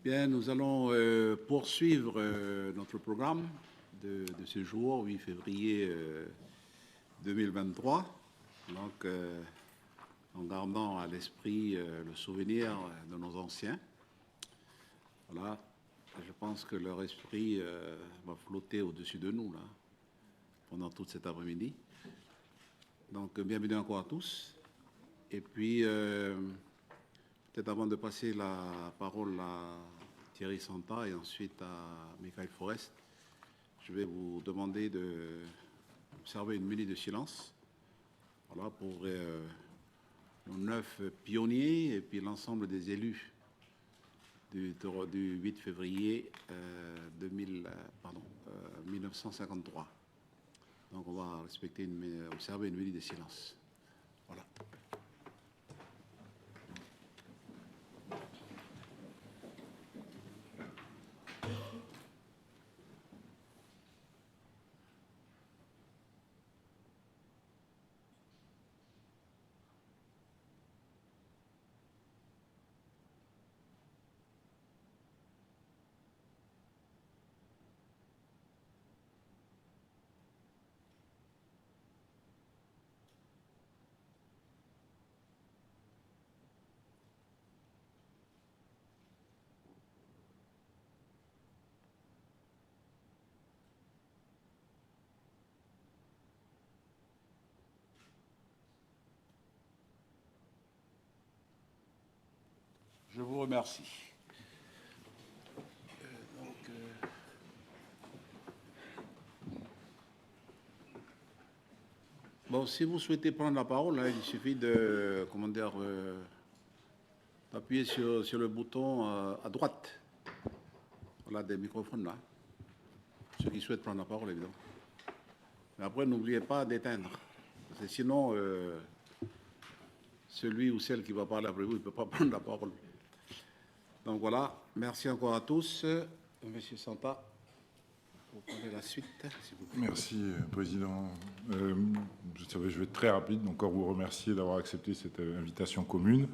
Bien, nous allons poursuivre notre programme de ce jour, 8 février 2023. Donc, en gardant à l'esprit le souvenir de nos anciens. Voilà, je pense que leur esprit va flotter au-dessus de nous, là, pendant toute cet après-midi. Donc, bienvenue encore à tous. Et puis, peut-être avant de passer la parole à Thierry Santa et ensuite à Michael Forest, je vais vous demander d'observer une minute de silence, voilà, pour nos 9 pionniers et puis l'ensemble des élus du 8 février 1953. Donc on va observer une minute de silence. Voilà. Je vous remercie. Bon, si vous souhaitez prendre la parole, hein, il suffit de, d'appuyer sur le bouton à droite. Voilà, des microphones là. Ceux qui souhaitent prendre la parole, évidemment. Mais après, n'oubliez pas d'éteindre. Parce que sinon, celui ou celle qui va parler après vous, il ne peut pas prendre la parole. Donc voilà, merci encore à tous. Monsieur Santa, vous prenez la suite, s'il vous plaît. Merci, Président. Je vais être très rapide, donc encore vous remercier d'avoir accepté cette invitation commune.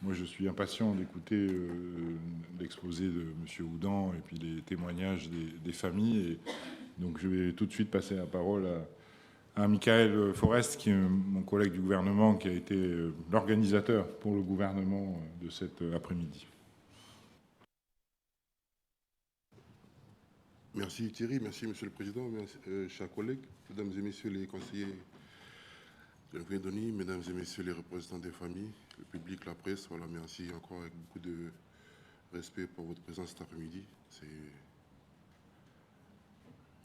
Moi, je suis impatient d'écouter l'exposé de M. Houdan et puis les témoignages des familles. Et donc, je vais tout de suite passer la parole à Michael Forest, qui est mon collègue du gouvernement, qui a été l'organisateur pour le gouvernement de cet après-midi. Merci Thierry, merci Monsieur le Président, chers collègues, mesdames et messieurs les conseillers de la Calédonie, mesdames et messieurs les représentants des familles, le public, la presse, voilà, merci encore avec beaucoup de respect pour votre présence cet après-midi. C'est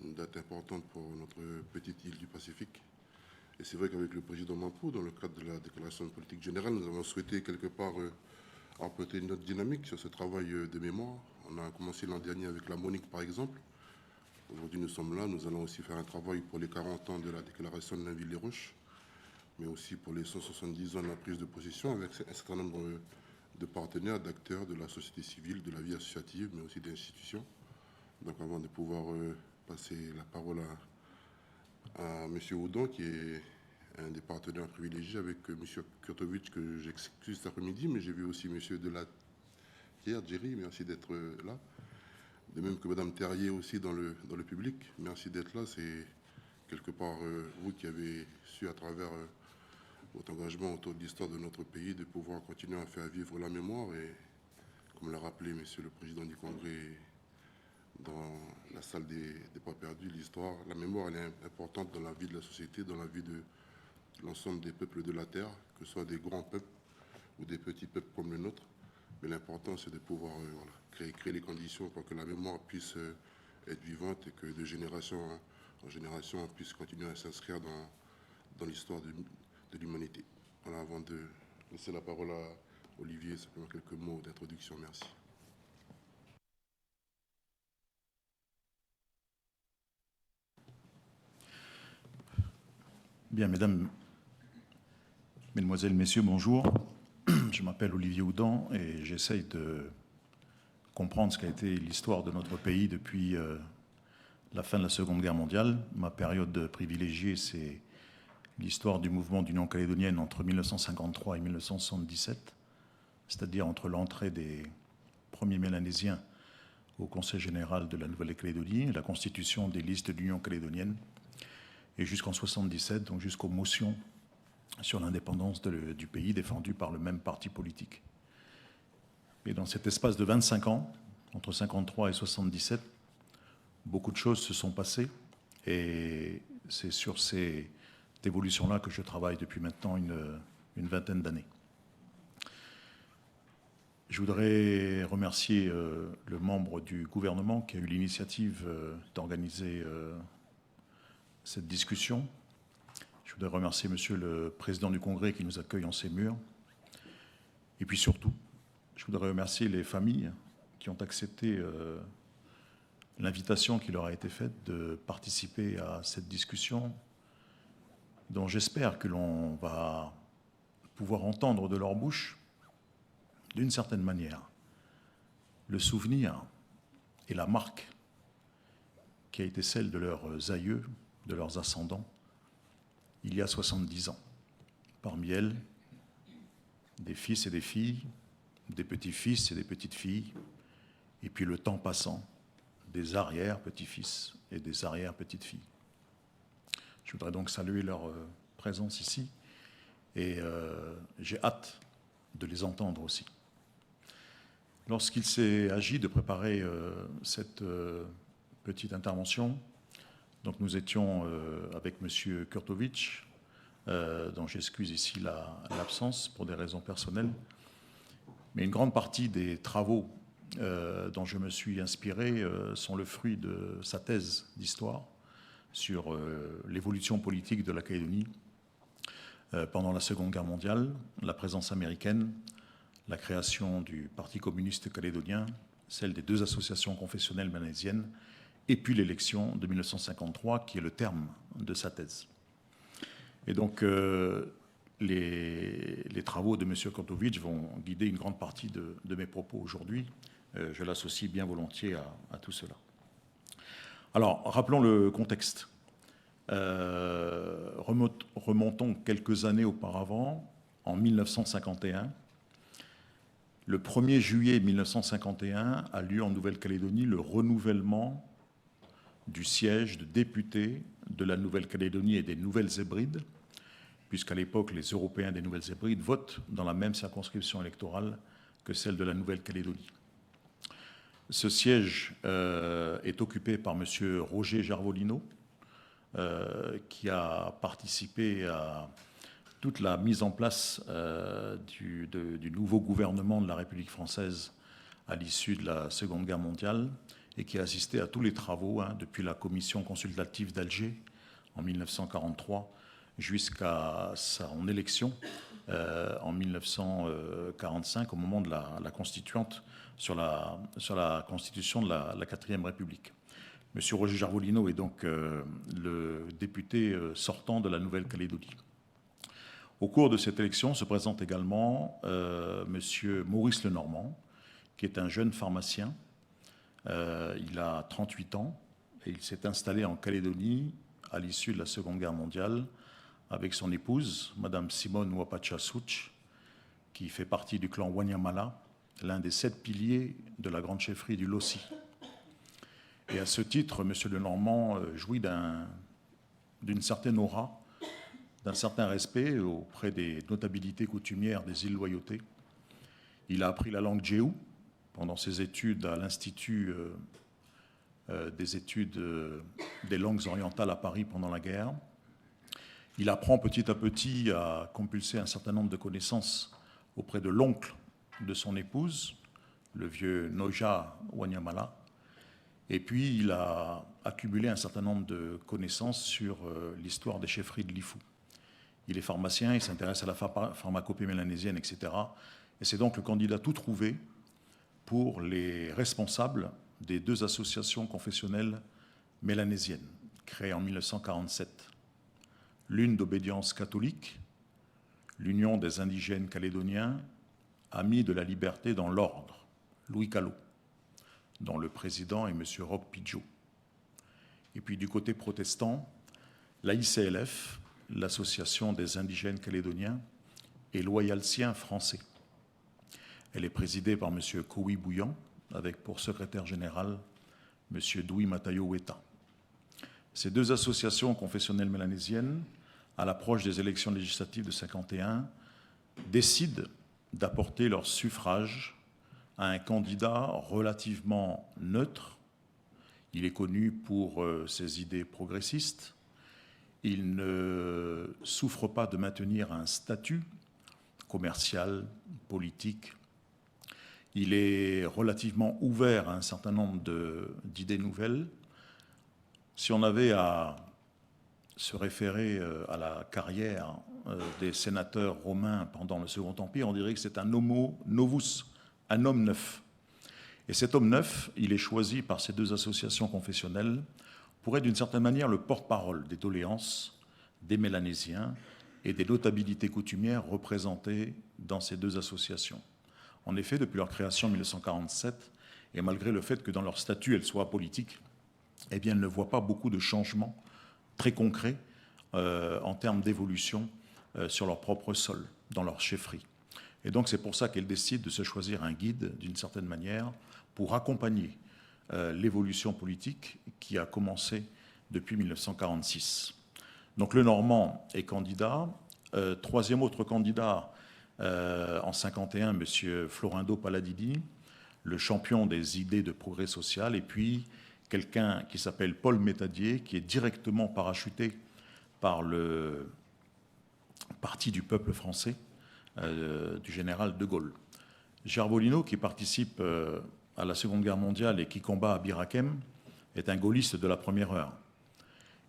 une date importante pour notre petite île du Pacifique. Et c'est vrai qu'avec le président Mampou, dans le cadre de la déclaration de politique générale, nous avons souhaité quelque part apporter une note dynamique sur ce travail de mémoire. On a commencé l'an dernier avec la Monique, par exemple. Aujourd'hui, nous sommes là. Nous allons aussi faire un travail pour les 40 ans de la déclaration de Nainville-les-Roches, mais aussi pour les 170 ans de la prise de possession, avec un certain nombre de partenaires, d'acteurs de la société civile, de la vie associative, mais aussi d'institutions. Donc, avant de pouvoir passer la parole à M. Houdan, qui est un des partenaires privilégiés, avec M. Kurtovic, que j'excuse cet après-midi, mais j'ai vu aussi M. Delattière, Jerry, merci d'être là. De même que Mme Terrier aussi dans le public. Merci d'être là. C'est quelque part vous qui avez su, à travers votre engagement autour de l'histoire de notre pays, de pouvoir continuer à faire vivre la mémoire. Et comme l'a rappelé Monsieur le Président du Congrès dans la salle des pas perdus, l'histoire, la mémoire, elle est importante dans la vie de la société, dans la vie de l'ensemble des peuples de la Terre, que ce soit des grands peuples ou des petits peuples comme le nôtre. Mais l'important, c'est de pouvoir créer les conditions pour que la mémoire puisse être vivante et que de génération en génération, on puisse continuer à s'inscrire dans l'histoire de l'humanité. Voilà, avant de laisser la parole à Olivier, simplement quelques mots d'introduction. Merci. Bien, mesdames, mesdemoiselles, messieurs, bonjour. Je m'appelle Olivier Houdan et j'essaye de comprendre ce qu'a été l'histoire de notre pays depuis la fin de la Seconde Guerre mondiale. Ma période privilégiée, c'est l'histoire du mouvement d'Union calédonienne entre 1953 et 1977, c'est-à-dire entre l'entrée des premier mélanésien au Conseil général de la Nouvelle-Calédonie, la constitution des listes de l'Union calédonienne, et jusqu'en 1977, donc jusqu'aux motions sur l'indépendance du pays défendues par le même parti politique. Et dans cet espace de 25 ans, entre 1953 et 1977, beaucoup de choses se sont passées, et c'est sur ces évolutions-là que je travaille depuis maintenant une vingtaine d'années. Je voudrais remercier le membre du gouvernement qui a eu l'initiative d'organiser cette discussion. Je voudrais remercier Monsieur le Président du Congrès qui nous accueille en ses murs. Et puis surtout, je voudrais remercier les familles qui ont accepté l'invitation qui leur a été faite de participer à cette discussion, dont j'espère que l'on va pouvoir entendre de leur bouche, d'une certaine manière, le souvenir et la marque qui a été celle de leurs aïeux, de leurs ascendants, il y a 70 ans. Parmi elles, des fils et des filles, des petits-fils et des petites-filles, et puis le temps passant, des arrière-petits-fils et des arrière-petites-filles. Je voudrais donc saluer leur présence ici, et j'ai hâte de les entendre aussi. Lorsqu'il s'est agi de préparer cette petite intervention, donc nous étions avec M. Kurtovic, dont j'excuse ici l'absence pour des raisons personnelles, mais une grande partie des travaux dont je me suis inspiré sont le fruit de sa thèse d'histoire sur l'évolution politique de la Calédonie pendant la Seconde Guerre mondiale, la présence américaine, la création du Parti communiste calédonien, celle des deux associations confessionnelles mélanésiennes, et puis l'élection de 1953, qui est le terme de sa thèse. Et donc, les travaux de M. Kurtovic vont guider une grande partie de mes propos aujourd'hui. Je l'associe bien volontiers à tout cela. Alors, rappelons le contexte. Remontons quelques années auparavant, en 1951. Le 1er juillet 1951 a lieu en Nouvelle-Calédonie le renouvellement du siège de députés de la Nouvelle-Calédonie et des Nouvelles-Hébrides, puisqu'à l'époque, les Européens des Nouvelles-Hébrides votent dans la même circonscription électorale que celle de la Nouvelle-Calédonie. Ce siège est occupé par M. Roger Jarvolino, qui a participé à toute la mise en place du nouveau gouvernement de la République française à l'issue de la Seconde Guerre mondiale et qui a assisté à tous les travaux depuis la commission consultative d'Alger en 1943 jusqu'à son élection en 1945 au moment de la constituante sur la constitution de la 4e République. M. Roger Jarvolino est donc le député sortant de la Nouvelle-Calédonie. Au cours de cette élection se présente également M. Maurice Lenormand, qui est un jeune pharmacien. Il a 38 ans et il s'est installé en Calédonie à l'issue de la Seconde Guerre mondiale avec son épouse, Mme Simone Wapacha Souch, qui fait partie du clan Wanyamala, l'un des 7 piliers de la grande chefferie du Lossi. Et à ce titre, M. Lenormand jouit d'une certaine aura, d'un certain respect auprès des notabilités coutumières des îles Loyauté. Il a appris la langue djéou pendant ses études à l'Institut des études des langues orientales à Paris pendant la guerre. Il apprend petit à petit à compulser un certain nombre de connaissances auprès de l'oncle de son épouse, le vieux Noja Wanyamala. Et puis, il a accumulé un certain nombre de connaissances sur l'histoire des chefferies de Lifou. Il est pharmacien, il s'intéresse à la pharmacopée mélanésienne, etc. Et c'est donc le candidat tout trouvé pour les responsables des 2 associations confessionnelles mélanésiennes, créées en 1947. L'une d'obédience catholique, l'Union des indigènes calédoniens, Amis de la liberté dans l'ordre, Louis Callot, dont le président est M. Roch Pidgeot. Et puis du côté protestant, l'AICLF, l'Association des indigènes calédoniens, et l'Oyaltien français. Elle est présidée par M. Koui Bouillan, avec pour secrétaire général M. Doui Matayo Weta. Ces deux associations confessionnelles mélanésiennes, à l'approche des élections législatives de 1951, décident d'apporter leur suffrage à un candidat relativement neutre. Il est connu pour ses idées progressistes. Il ne souffre pas de maintenir un statut commercial, politique. Il est relativement ouvert à un certain nombre d'idées nouvelles. Si on avait à se référer à la carrière des sénateurs romains pendant le Second Empire, on dirait que c'est un homo novus, un homme neuf. Et cet homme neuf, il est choisi par ces deux associations confessionnelles pour être d'une certaine manière le porte-parole des doléances des Mélanésiens et des notabilités coutumières représentées dans ces deux associations. En effet, depuis leur création en 1947, et malgré le fait que dans leur statut elles soient politiques, eh bien, elles ne voient pas beaucoup de changements très concrets en termes d'évolution sur leur propre sol, dans leur chefferie. Et donc c'est pour ça qu'elles décident de se choisir un guide, d'une certaine manière, pour accompagner l'évolution politique qui a commencé depuis 1946. Donc le Normand est candidat. Troisième autre candidat en 1951, M. Florindo Palladini, le champion des idées de progrès social, et puis quelqu'un qui s'appelle Paul Métadier, qui est directement parachuté par le Parti du peuple français du général de Gaulle. Gervolino, qui participe à la Seconde Guerre mondiale et qui combat à Bir Hakeim, est un gaulliste de la première heure.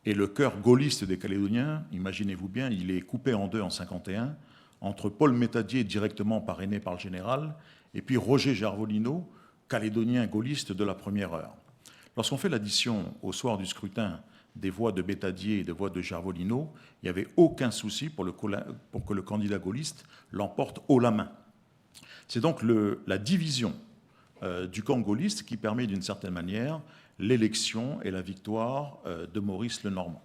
Et le cœur gaulliste des Calédoniens, imaginez-vous bien, il est coupé en deux en 1951, entre Paul Métadier, directement parrainé par le général, et puis Roger Gervolino, calédonien gaulliste de la première heure. Lorsqu'on fait l'addition au soir du scrutin des voix de Métadier et des voix de Gervolino, il n'y avait aucun souci pour que le candidat gaulliste l'emporte haut la main. C'est donc la division du camp gaulliste qui permet d'une certaine manière l'élection et la victoire de Maurice Lenormand.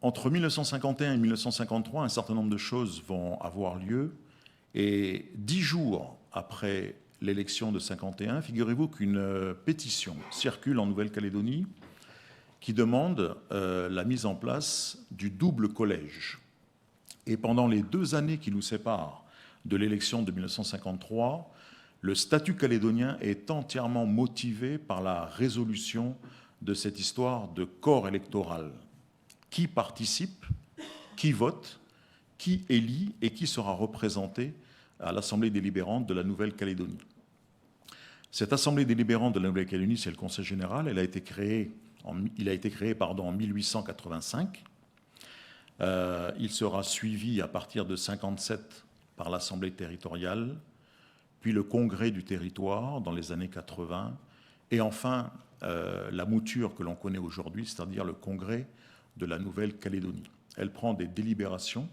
Entre 1951 et 1953, un certain nombre de choses vont avoir lieu, et 10 jours après l'élection de 1951, figurez-vous qu'une pétition circule en Nouvelle-Calédonie qui demande la mise en place du double collège. Et pendant les 2 années qui nous séparent de l'élection de 1953, le statut calédonien est entièrement motivé par la résolution de cette histoire de corps électoral. Qui participe, qui vote, qui élit et qui sera représenté à l'Assemblée délibérante de la Nouvelle-Calédonie. Cette Assemblée délibérante de la Nouvelle-Calédonie, c'est le Conseil général. Il a été créé en 1885. Il sera suivi à partir de 1957 par l'Assemblée territoriale, puis le Congrès du territoire dans les années 80, et enfin la mouture que l'on connaît aujourd'hui, c'est-à-dire le Congrès de la Nouvelle-Calédonie. Elle prend des délibérations,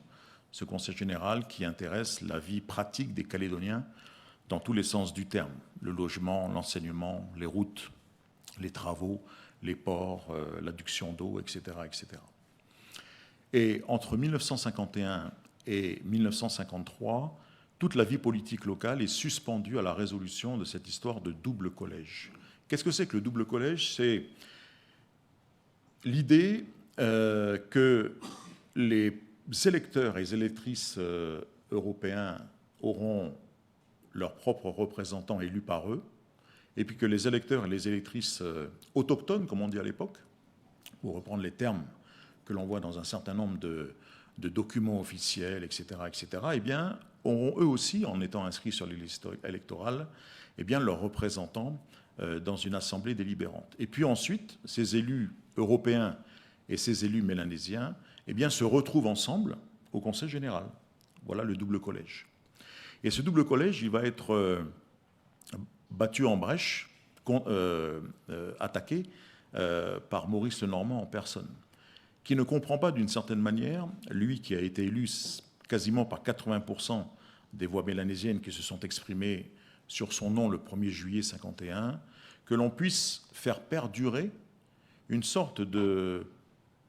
ce Conseil général qui intéresse la vie pratique des Calédoniens dans tous les sens du terme, le logement, l'enseignement, les routes, les travaux, les ports, l'adduction d'eau, etc., etc. Et entre 1951 et 1953, toute la vie politique locale est suspendue à la résolution de cette histoire de double collège. Qu'est-ce que c'est que le double collège? C'est l'idée que les électeurs et les électrices européens auront leurs propres représentants élus par eux, et puis que les électeurs et les électrices autochtones, comme on dit à l'époque, pour reprendre les termes que l'on voit dans un certain nombre de documents officiels, etc., eh bien, auront eux aussi, en étant inscrits sur les listes électorales, eh bien, leurs représentants dans une assemblée délibérante. Et puis ensuite, ces élus européens et ces élus mélanésiens eh bien, se retrouvent ensemble au Conseil général. Voilà le double collège. Et ce double collège, il va être battu en brèche, attaqué par Maurice Lenormand en personne, qui ne comprend pas d'une certaine manière, lui qui a été élu quasiment par 80% des voix mélanésiennes qui se sont exprimées sur son nom le 1er juillet 1951, que l'on puisse faire perdurer une sorte de...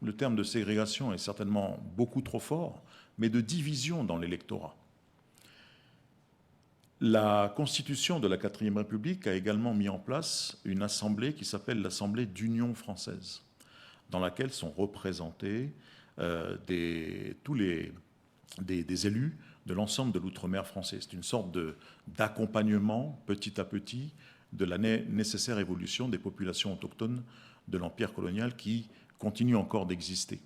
Le terme de ségrégation est certainement beaucoup trop fort, mais de division dans l'électorat. La Constitution de la 4e République a également mis en place une assemblée qui s'appelle l'Assemblée d'Union française, dans laquelle sont représentés tous des élus de l'ensemble de l'outre-mer français. C'est une sorte d'accompagnement, petit à petit, de la nécessaire évolution des populations autochtones de l'empire colonial qui continue encore d'exister,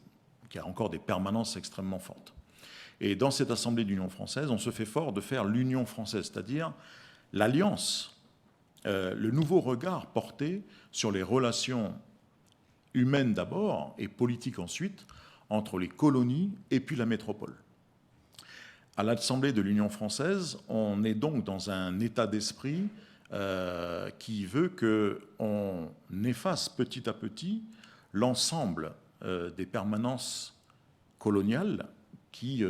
qui a encore des permanences extrêmement fortes. Et dans cette Assemblée d'Union française, on se fait fort de faire l'Union française, c'est-à-dire l'alliance, le nouveau regard porté sur les relations humaines d'abord et politiques ensuite, entre les colonies et puis la métropole. À l'Assemblée de l'Union française, on est donc dans un état d'esprit qui veut qu'on efface petit à petit l'ensemble des permanences coloniales qui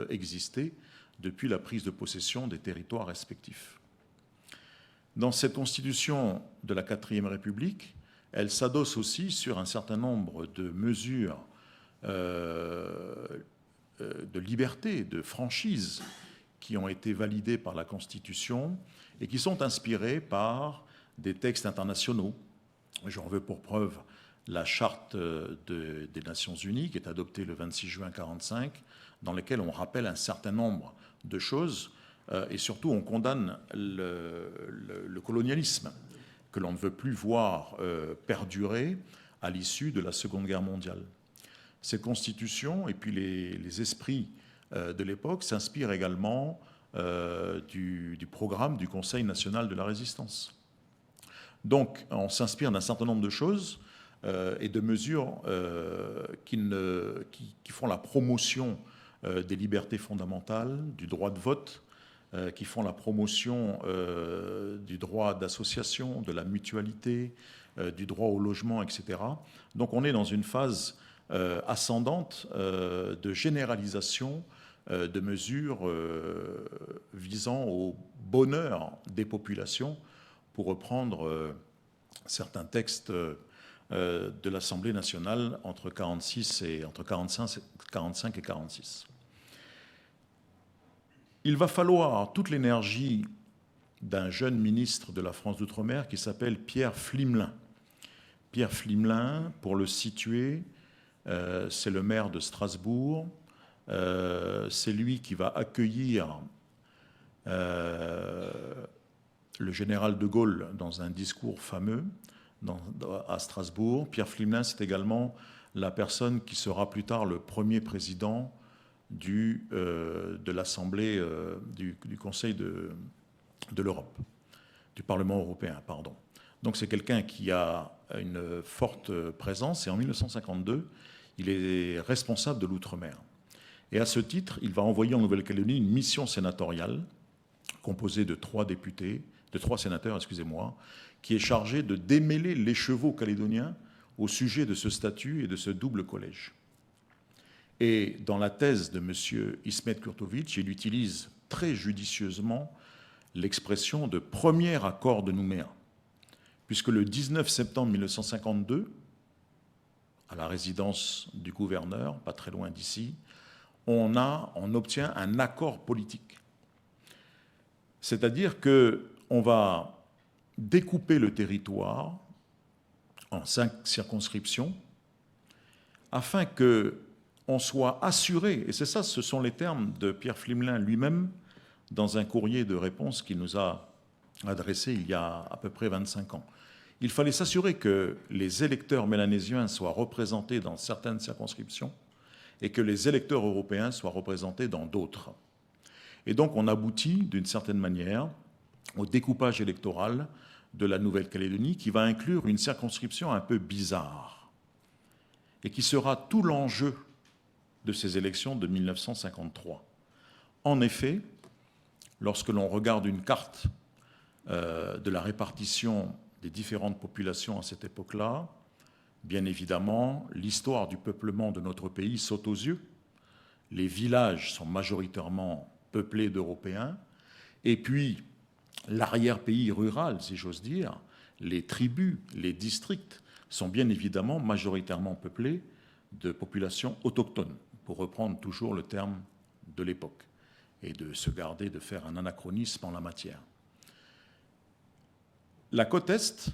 existaient depuis la prise de possession des territoires respectifs. Dans cette constitution de la 4e République, elle s'adosse aussi sur un certain nombre de mesures de liberté, de franchise, qui ont été validées par la Constitution et qui sont inspirées par des textes internationaux. J'en veux pour preuve la Charte des Nations Unies, qui est adoptée le 26 juin 1945, dans laquelle on rappelle un certain nombre de choses, et surtout on condamne le colonialisme, que l'on ne veut plus voir perdurer à l'issue de la Seconde Guerre mondiale. Cette constitution et puis les esprits de l'époque s'inspirent également du programme du Conseil national de la résistance. Donc on s'inspire d'un certain nombre de choses et de mesures qui font la promotion des libertés fondamentales, du droit de vote, qui font la promotion du droit d'association, de la mutualité, du droit au logement, etc. Donc on est dans une phase ascendante de généralisation de mesures visant au bonheur des populations, pour reprendre certains textes de l'Assemblée nationale entre 1945 et 1946. Il va falloir toute l'énergie d'un jeune ministre de la France d'Outre-mer qui s'appelle Pierre Flimelin. Pierre Flimelin, pour le situer, c'est le maire de Strasbourg. C'est lui qui va accueillir le général de Gaulle dans un discours fameux à Strasbourg. Pierre Flimelin, c'est également la personne qui sera plus tard le premier président de l'Assemblée du Conseil de l'Europe, du Parlement européen, pardon. Donc c'est quelqu'un qui a une forte présence, et en 1952, il est responsable de l'outre-mer. Et à ce titre, il va envoyer en Nouvelle-Calédonie une mission sénatoriale composée de 3 sénateurs, qui est chargée de démêler l'écheveau calédonien au sujet de ce statut et de ce double collège. Et dans la thèse de M. Ismet Kurtovic, il utilise très judicieusement l'expression de premier accord de Nouméa, puisque le 19 septembre 1952, à la résidence du gouverneur, pas très loin d'ici, on obtient un accord politique. C'est-à-dire qu'on va découper le territoire en 5 circonscriptions afin qu'on soit assuré, et c'est ça, ce sont les termes de Pierre Flimelin lui-même dans un courrier de réponse qu'il nous a adressé il y a à peu près 25 ans. Il fallait s'assurer que les électeurs mélanésiens soient représentés dans certaines circonscriptions et que les électeurs européens soient représentés dans d'autres. Et donc on aboutit d'une certaine manière au découpage électoral de la Nouvelle-Calédonie, qui va inclure une circonscription un peu bizarre et qui sera tout l'enjeu de ces élections de 1953. En effet, lorsque l'on regarde une carte de la répartition des différentes populations à cette époque-là, bien évidemment, l'histoire du peuplement de notre pays saute aux yeux. Les villages sont majoritairement peuplés d'Européens, et puis l'arrière-pays rural, si j'ose dire, les tribus, les districts, sont bien évidemment majoritairement peuplés de populations autochtones, pour reprendre toujours le terme de l'époque. et de se garder de faire un anachronisme en la matière. La côte Est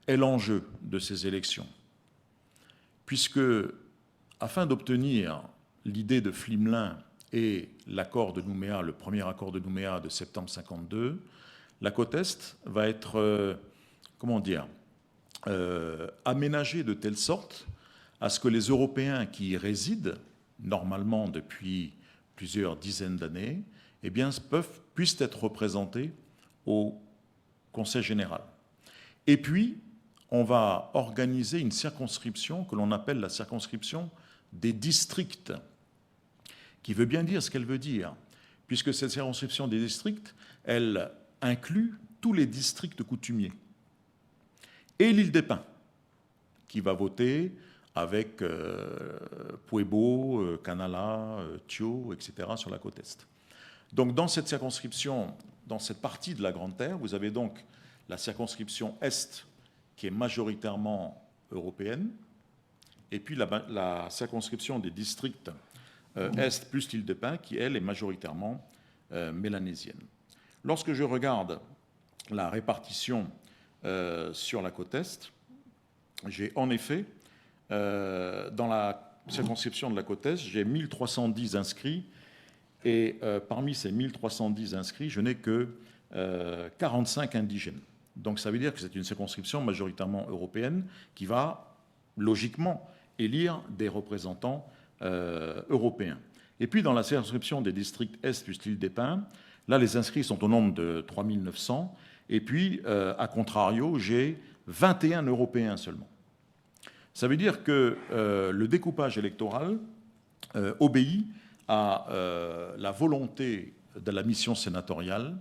est l'enjeu de ces élections, puisque, afin d'obtenir l'idée de Flimelin et l'accord de Nouméa, le premier accord de Nouméa de septembre 1952, la côte Est va être, aménagée de telle sorte à ce que les Européens qui y résident, normalement depuis plusieurs dizaines d'années, eh bien, puissent être représentés au Conseil général. Et puis, on va organiser une circonscription que l'on appelle la circonscription des districts, qui veut bien dire ce qu'elle veut dire, puisque cette circonscription des districts, elle inclut tous les districts coutumiers. Et l'île des Pins, qui va voter avec Puebo, Canala, Thio, etc., sur la côte Est. Donc dans cette circonscription, dans cette partie de la Grande Terre, vous avez donc la circonscription Est, qui est majoritairement européenne, et puis la circonscription des districts Est plus l'île des Pins, qui, elle, est majoritairement mélanésienne. Lorsque je regarde la répartition sur la côte Est, j'ai en effet, dans la circonscription de la côte Est, j'ai 1310 inscrits, et parmi ces 1310 inscrits, je n'ai que 45 indigènes. Donc ça veut dire que c'est une circonscription majoritairement européenne qui va, logiquement, élire des représentants européens. Et puis dans la circonscription des districts Est plus l'île des Pins, là les inscrits sont au nombre de 3900, et puis, à contrario, j'ai 21 Européens seulement. Ça veut dire que le découpage électoral obéit à la volonté de la mission sénatoriale,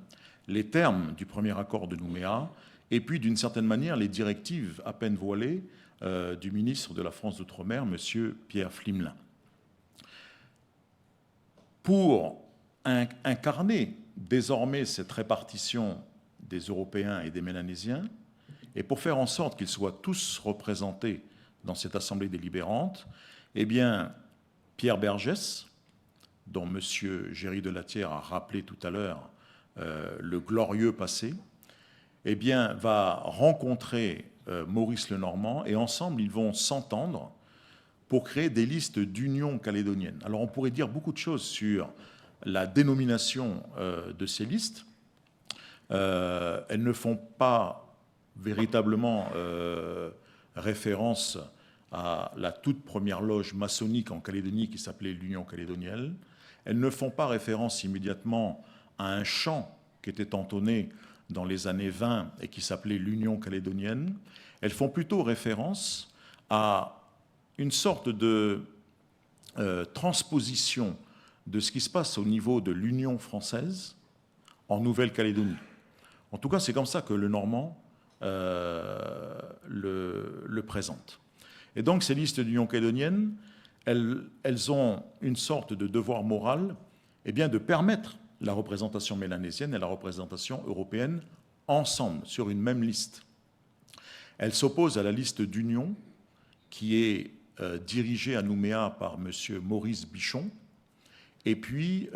les termes du premier accord de Nouméa, et puis, d'une certaine manière, les directives à peine voilées du ministre de la France d'Outre-mer, M. Pierre Flimelin. Pour incarner désormais cette répartition des Européens et des Mélanésiens, et pour faire en sorte qu'ils soient tous représentés dans cette assemblée délibérante, eh bien, Pierre Bergès, dont M. Géry de Latière a rappelé tout à l'heure le glorieux passé, eh bien, va rencontrer Maurice Lenormand, et ensemble, ils vont s'entendre pour créer des listes d'union calédonienne. Alors, on pourrait dire beaucoup de choses sur la dénomination de ces listes. Elles ne font pas véritablement référence à la toute première loge maçonnique en Calédonie qui s'appelait l'Union calédonienne. Elles ne font pas référence immédiatement à un chant qui était entonné dans les années 20 et qui s'appelait l'Union calédonienne. Elles font plutôt référence à une sorte de transposition de ce qui se passe au niveau de l'Union française en Nouvelle-Calédonie. En tout cas, c'est comme ça que Lenormand le présente. Et donc, ces listes d'union calédonienne, elles ont une sorte de devoir moral, eh bien, de permettre la représentation mélanésienne et la représentation européenne ensemble, sur une même liste. Elles s'opposent à la liste d'union qui est dirigée à Nouméa par M. Maurice Bichon, et puis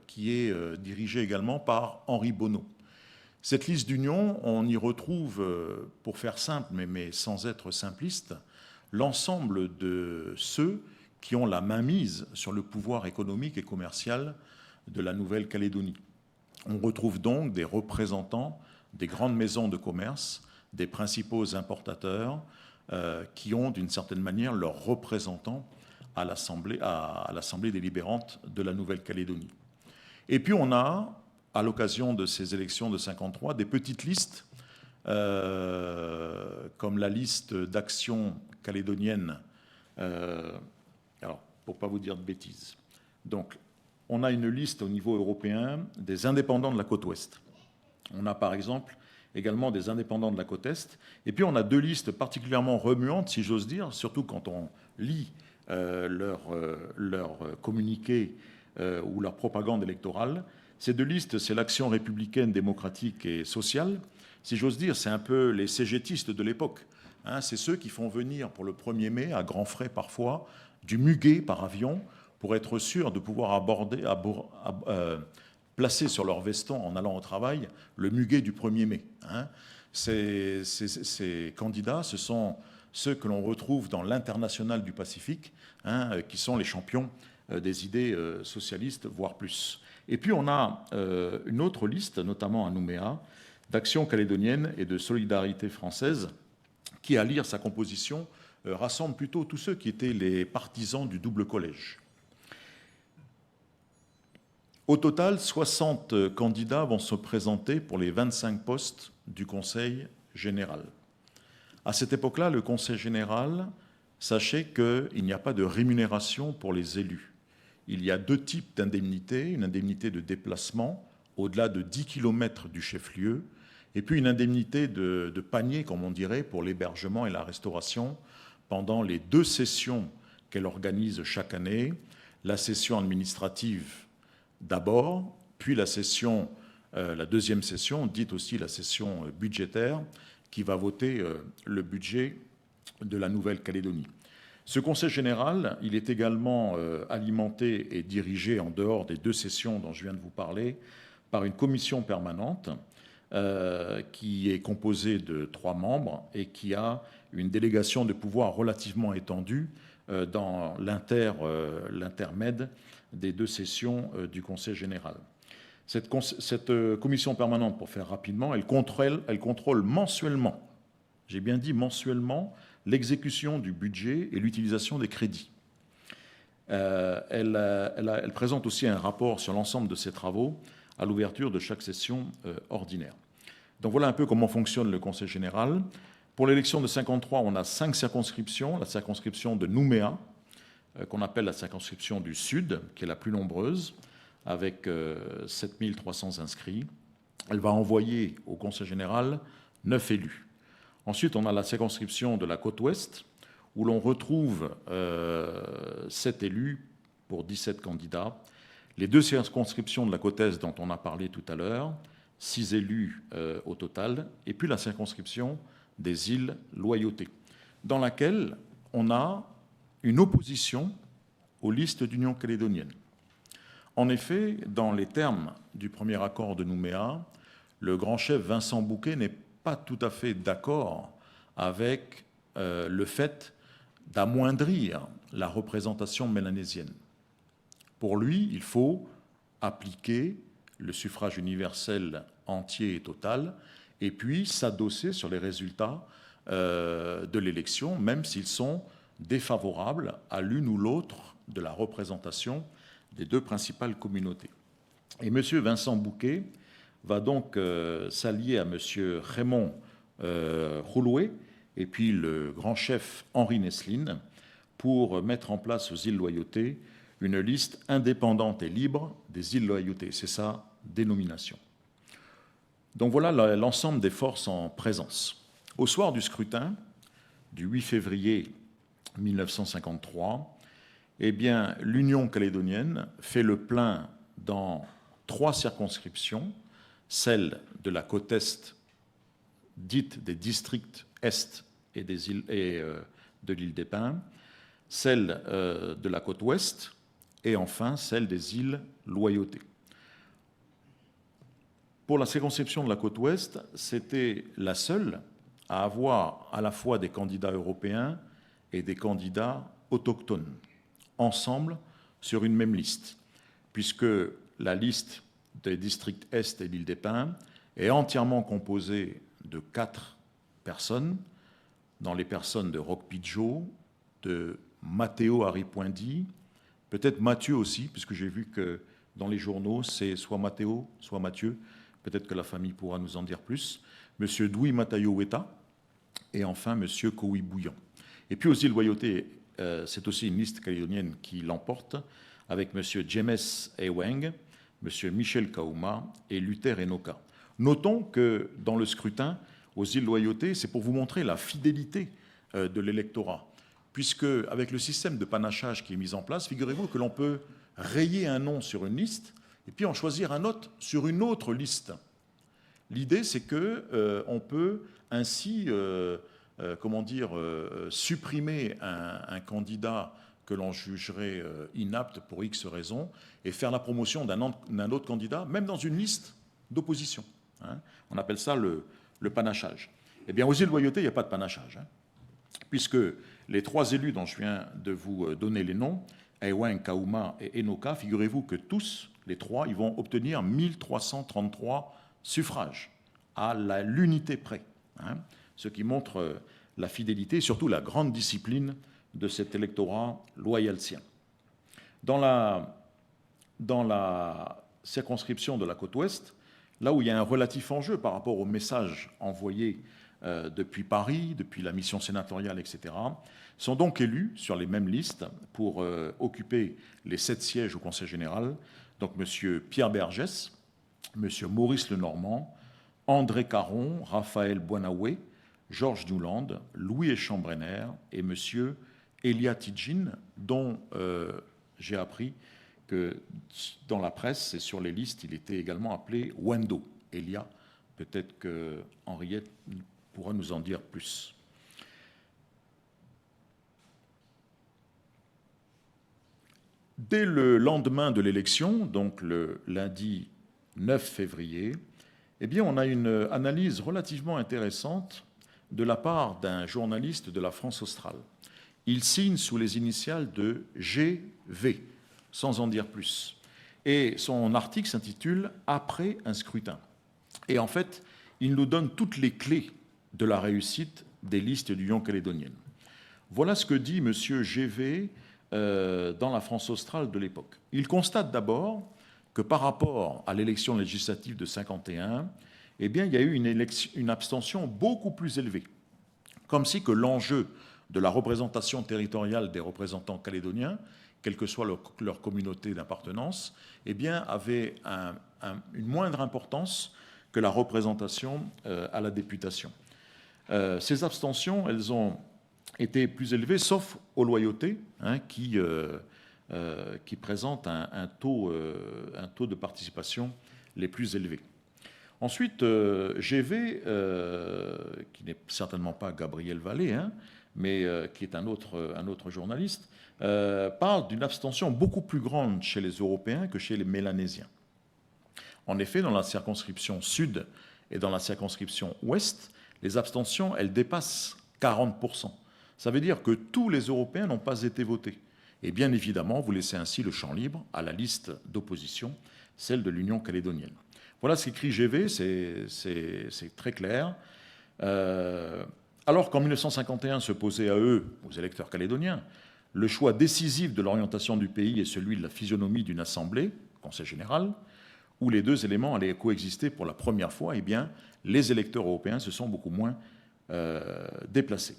qui est dirigée également par Henri Bonneau. Cette liste d'union, on y retrouve, pour faire simple, mais sans être simpliste, l'ensemble de ceux qui ont la mainmise sur le pouvoir économique et commercial de la Nouvelle-Calédonie. On retrouve donc des représentants des grandes maisons de commerce, des principaux importateurs, qui ont d'une certaine manière leurs représentants à l'Assemblée délibérante de la Nouvelle-Calédonie. Et puis on a, à l'occasion de ces élections de 1953, des petites listes, comme la liste d'action calédonienne, alors pour ne pas vous dire de bêtises. Donc, on a une liste au niveau européen des indépendants de la côte ouest. On a par exemple également des indépendants de la côte est, et puis on a deux listes particulièrement remuantes, si j'ose dire, surtout quand on lit leur communiqué ou leur propagande électorale. Ces deux listes, c'est l'Action républicaine, démocratique et sociale. Si j'ose dire, c'est un peu les cégétistes de l'époque. Hein, c'est ceux qui font venir pour le 1er mai, à grands frais parfois, du muguet par avion pour être sûr de pouvoir placer sur leur veston en allant au travail le muguet du 1er mai. Hein. Ces candidats, ce sont ceux que l'on retrouve dans l'Internationale du Pacifique, hein, qui sont les champions des idées socialistes, voire plus. Et puis on a une autre liste, notamment à Nouméa, d'Action calédonienne et de Solidarité française, qui, à lire sa composition, rassemble plutôt tous ceux qui étaient les partisans du double collège. Au total, 60 candidats vont se présenter pour les 25 postes du Conseil général. À cette époque-là, le Conseil général, sachez qu'il n'y a pas de rémunération pour les élus. Il y a 2 types d'indemnités, une indemnité de déplacement au-delà de 10 km du chef-lieu, et puis une indemnité de panier, comme on dirait, pour l'hébergement et la restauration pendant les 2 sessions qu'elle organise chaque année, la session administrative d'abord, puis la 2e session, dite aussi la session budgétaire, qui va voter le budget de la Nouvelle-Calédonie. Ce Conseil général, il est également alimenté et dirigé, en dehors des 2 sessions dont je viens de vous parler, par une commission permanente qui est composée de 3 membres et qui a une délégation de pouvoir relativement étendue dans l'intermède des 2 sessions du Conseil général. Cette commission permanente, pour faire rapidement, elle contrôle mensuellement, j'ai bien dit mensuellement, l'exécution du budget et l'utilisation des crédits. Elle présente aussi un rapport sur l'ensemble de ses travaux à l'ouverture de chaque session ordinaire. Donc voilà un peu comment fonctionne le Conseil général. Pour l'élection de 53, on a 5 circonscriptions. La circonscription de Nouméa, qu'on appelle la circonscription du Sud, qui est la plus nombreuse, avec 7300 inscrits. Elle va envoyer au Conseil général 9 élus. Ensuite, on a la circonscription de la côte ouest, où l'on retrouve 7 élus pour 17 candidats. Les 2 circonscriptions de la côte est dont on a parlé tout à l'heure, 6 élus au total, et puis la circonscription des îles Loyauté, dans laquelle on a une opposition aux listes d'Union calédonienne. En effet, dans les termes du premier accord de Nouméa, le grand chef Vincent Bouquet n'est pas tout à fait d'accord avec le fait d'amoindrir la représentation mélanésienne. Pour lui, il faut appliquer le suffrage universel entier et total, et puis s'adosser sur les résultats de l'élection, même s'ils sont défavorables à l'une ou l'autre de la représentation des 2 principales communautés. Et M. Vincent Bouquet va donc s'allier à M. Raymond Rouloué et puis le grand chef Henri Nesline pour mettre en place aux îles Loyauté une liste indépendante et libre des îles Loyauté. C'est sa dénomination. Donc voilà l'ensemble des forces en présence. Au soir du scrutin, du 8 février 1953, eh bien, l'Union calédonienne fait le plein dans 3 circonscriptions, celle de la côte est, dite des districts est et de l'île des Pins, celle de la côte ouest et enfin celle des îles Loyauté. Pour la circonscription de la côte ouest, c'était la seule à avoir à la fois des candidats européens et des candidats autochtones, ensemble sur une même liste, puisque la liste des districts Est et l'île des Pins est entièrement composée de 4 personnes, dans les personnes de Roch Pidgeot, de Matteo Aripuindi, peut-être Mathieu aussi, puisque j'ai vu que dans les journaux, c'est soit Matteo, soit Mathieu, peut-être que la famille pourra nous en dire plus, M. Dwi Matayo Weta, et enfin M. Koui Bouillon. Et puis aux îles Loyauté, c'est aussi une liste calédonienne qui l'emporte, avec M. James Eweng, M. Michel Kaouma et Luther Enoka. Notons que dans le scrutin, aux îles Loyauté, c'est pour vous montrer la fidélité de l'électorat, puisque avec le système de panachage qui est mis en place, figurez-vous que l'on peut rayer un nom sur une liste et puis en choisir un autre sur une autre liste. L'idée, c'est qu'on peut ainsi supprimer un candidat que l'on jugerait inapte pour X raisons et faire la promotion d'un autre candidat, même dans une liste d'opposition. Hein. On appelle ça le panachage. Eh bien, aux îles Loyauté, il n'y a pas de panachage, hein, puisque les 3 élus dont je viens de vous donner les noms, Ewen, Kauma et Enoka, figurez-vous que tous, les 3, ils vont obtenir 1333 suffrages à l'unité près, hein, ce qui montre la fidélité et surtout la grande discipline de cet électorat loyaltien. Dans la circonscription de la côte ouest, là où il y a un relatif enjeu par rapport aux messages envoyés depuis Paris, depuis la mission sénatoriale, etc., sont donc élus sur les mêmes listes pour occuper les 7 sièges au Conseil général, donc M. Pierre Bergès, M. Maurice Lenormand, André Caron, Raphaël Boinahoué, Georges Newland, Louis Eschambrenner et M. Elia Tidjin, dont j'ai appris que dans la presse et sur les listes, il était également appelé Wendo. Elia, peut-être que Henriette pourra nous en dire plus. Dès le lendemain de l'élection, donc le lundi 9 février, eh bien, on a une analyse relativement intéressante de la part d'un journaliste de la France australe. Il signe sous les initiales de GV, sans en dire plus. Et son article s'intitule « Après un scrutin ». Et en fait, il nous donne toutes les clés de la réussite des listes d'Union calédonienne. Voilà ce que dit M. GV dans la France australe de l'époque. Il constate d'abord que par rapport à l'élection législative de 1951, eh bien, il y a eu une abstention beaucoup plus élevée. Comme si que l'enjeu de la représentation territoriale des représentants calédoniens, quelle que soit leur communauté d'appartenance, eh bien, avait une moindre importance que la représentation à la députation. Ces abstentions, elles ont été plus élevées, sauf aux loyautés, hein, qui présentent un taux de participation les plus élevés. Ensuite, GV, qui n'est certainement pas Gabriel Vallée, hein, mais qui est un autre journaliste, parle d'une abstention beaucoup plus grande chez les Européens que chez les Mélanésiens. En effet, dans la circonscription sud et dans la circonscription ouest, les abstentions, elles dépassent 40%. Ça veut dire que tous les Européens n'ont pas été votés. Et bien évidemment, vous laissez ainsi le champ libre à la liste d'opposition, celle de l'Union calédonienne. Voilà ce qu'écrit GV, c'est très clair. Alors qu'en 1951 se posait à eux, aux électeurs calédoniens, le choix décisif de l'orientation du pays et celui de la physionomie d'une assemblée, Conseil général, où les 2 éléments allaient coexister pour la première fois, eh bien, les électeurs européens se sont beaucoup moins déplacés.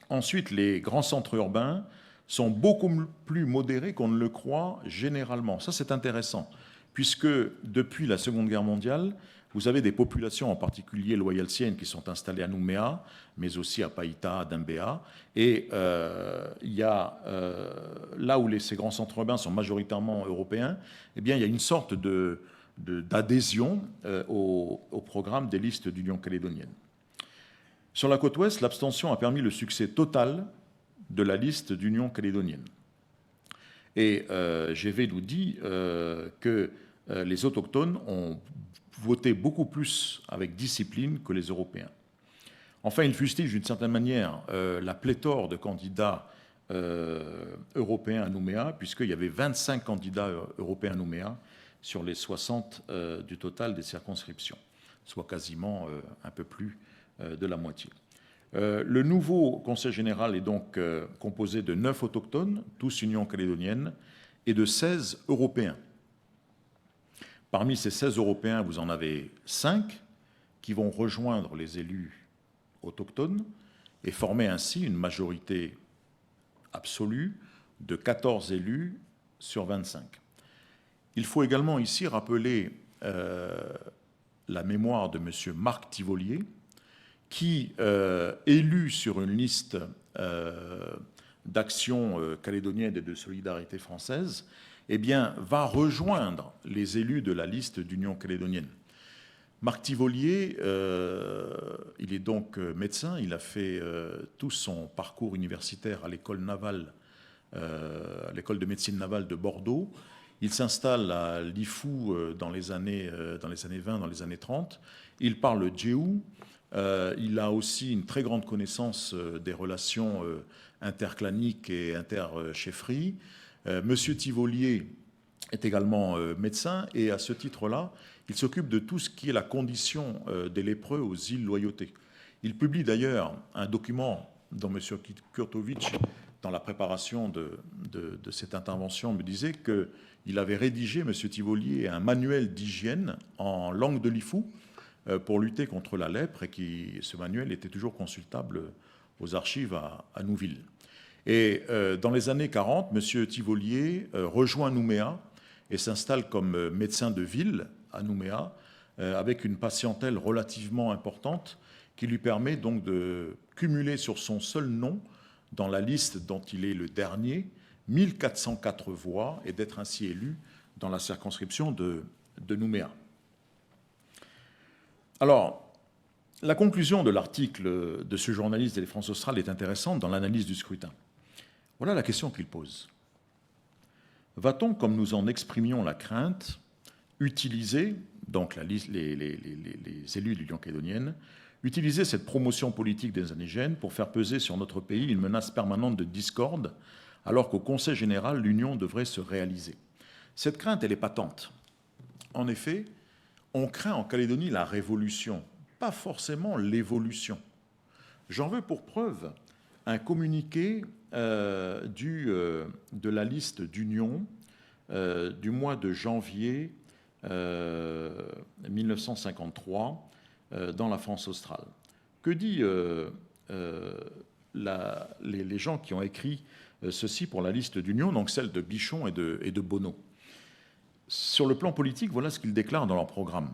Ensuite, les grands centres urbains sont beaucoup plus modérés qu'on ne le croit généralement. Ça, c'est intéressant, puisque depuis la Seconde Guerre mondiale, vous avez des populations, en particulier loyaltiennes, qui sont installées à Nouméa, mais aussi à Païta, à Dembéa. Et il y a, là où ces grands centres urbains sont majoritairement européens, eh bien, il y a une sorte d'adhésion au programme des listes d'Union calédonienne. Sur la côte ouest, l'abstention a permis le succès total de la liste d'Union calédonienne. Et GV nous dit que les autochtones ont voté beaucoup plus avec discipline que les Européens. Enfin, il fustige d'une certaine manière la pléthore de candidats européens à Nouméa, puisqu'il y avait 25 candidats européens à Nouméa sur les 60 du total des circonscriptions, soit quasiment un peu plus de la moitié. Le nouveau Conseil général est donc composé de 9 autochtones, tous Union calédonienne, et de 16 Européens. Parmi ces 16 Européens, vous en avez 5 qui vont rejoindre les élus autochtones et former ainsi une majorité absolue de 14 élus sur 25. Il faut également ici rappeler la mémoire de M. Marc Tivolier, qui, élu sur une liste d'action calédonienne et de solidarité française, eh bien, va rejoindre les élus de la liste d'Union calédonienne. Marc Tivolier, il est donc médecin, il a fait tout son parcours universitaire à l'école navale à l'école de médecine navale de Bordeaux. Il s'installe à Lifou dans les années 20, dans les années 30. Il parle djéou. Il a aussi une très grande connaissance des relations interclaniques et interchefferies. Monsieur Tivolier est également médecin et à ce titre-là, il s'occupe de tout ce qui est la condition des lépreux aux îles Loyauté. Il publie d'ailleurs un document dont M. Kurtovic, dans la préparation de cette intervention, me disait qu'il avait rédigé, M. Tivolier, un manuel d'hygiène en langue de Lifou pour lutter contre la lèpre et ce manuel était toujours consultable aux archives à Nouville. Et dans les années 40, M. Tivolier rejoint Nouméa et s'installe comme médecin de ville à Nouméa avec une patientèle relativement importante qui lui permet donc de cumuler sur son seul nom, dans la liste dont il est le dernier, 1404 voix et d'être ainsi élu dans la circonscription de Nouméa. Alors, la conclusion de l'article de ce journaliste de France Australe est intéressante dans l'analyse du scrutin. Voilà la question qu'il pose. Va-t-on, comme nous en exprimions la crainte, utiliser, donc les élus de l'Union calédonienne, utiliser cette promotion politique des indigènes pour faire peser sur notre pays une menace permanente de discorde, alors qu'au Conseil général, l'Union devrait se réaliser. Cette crainte, elle est patente. En effet, on craint en Calédonie la révolution, pas forcément l'évolution. J'en veux pour preuve un communiqué de la liste d'union du mois de janvier 1953 dans la France australe. Que dit les gens qui ont écrit ceci pour la liste d'union, donc celle de Bichon et de Bonneau? Sur le plan politique, voilà ce qu'ils déclarent dans leur programme.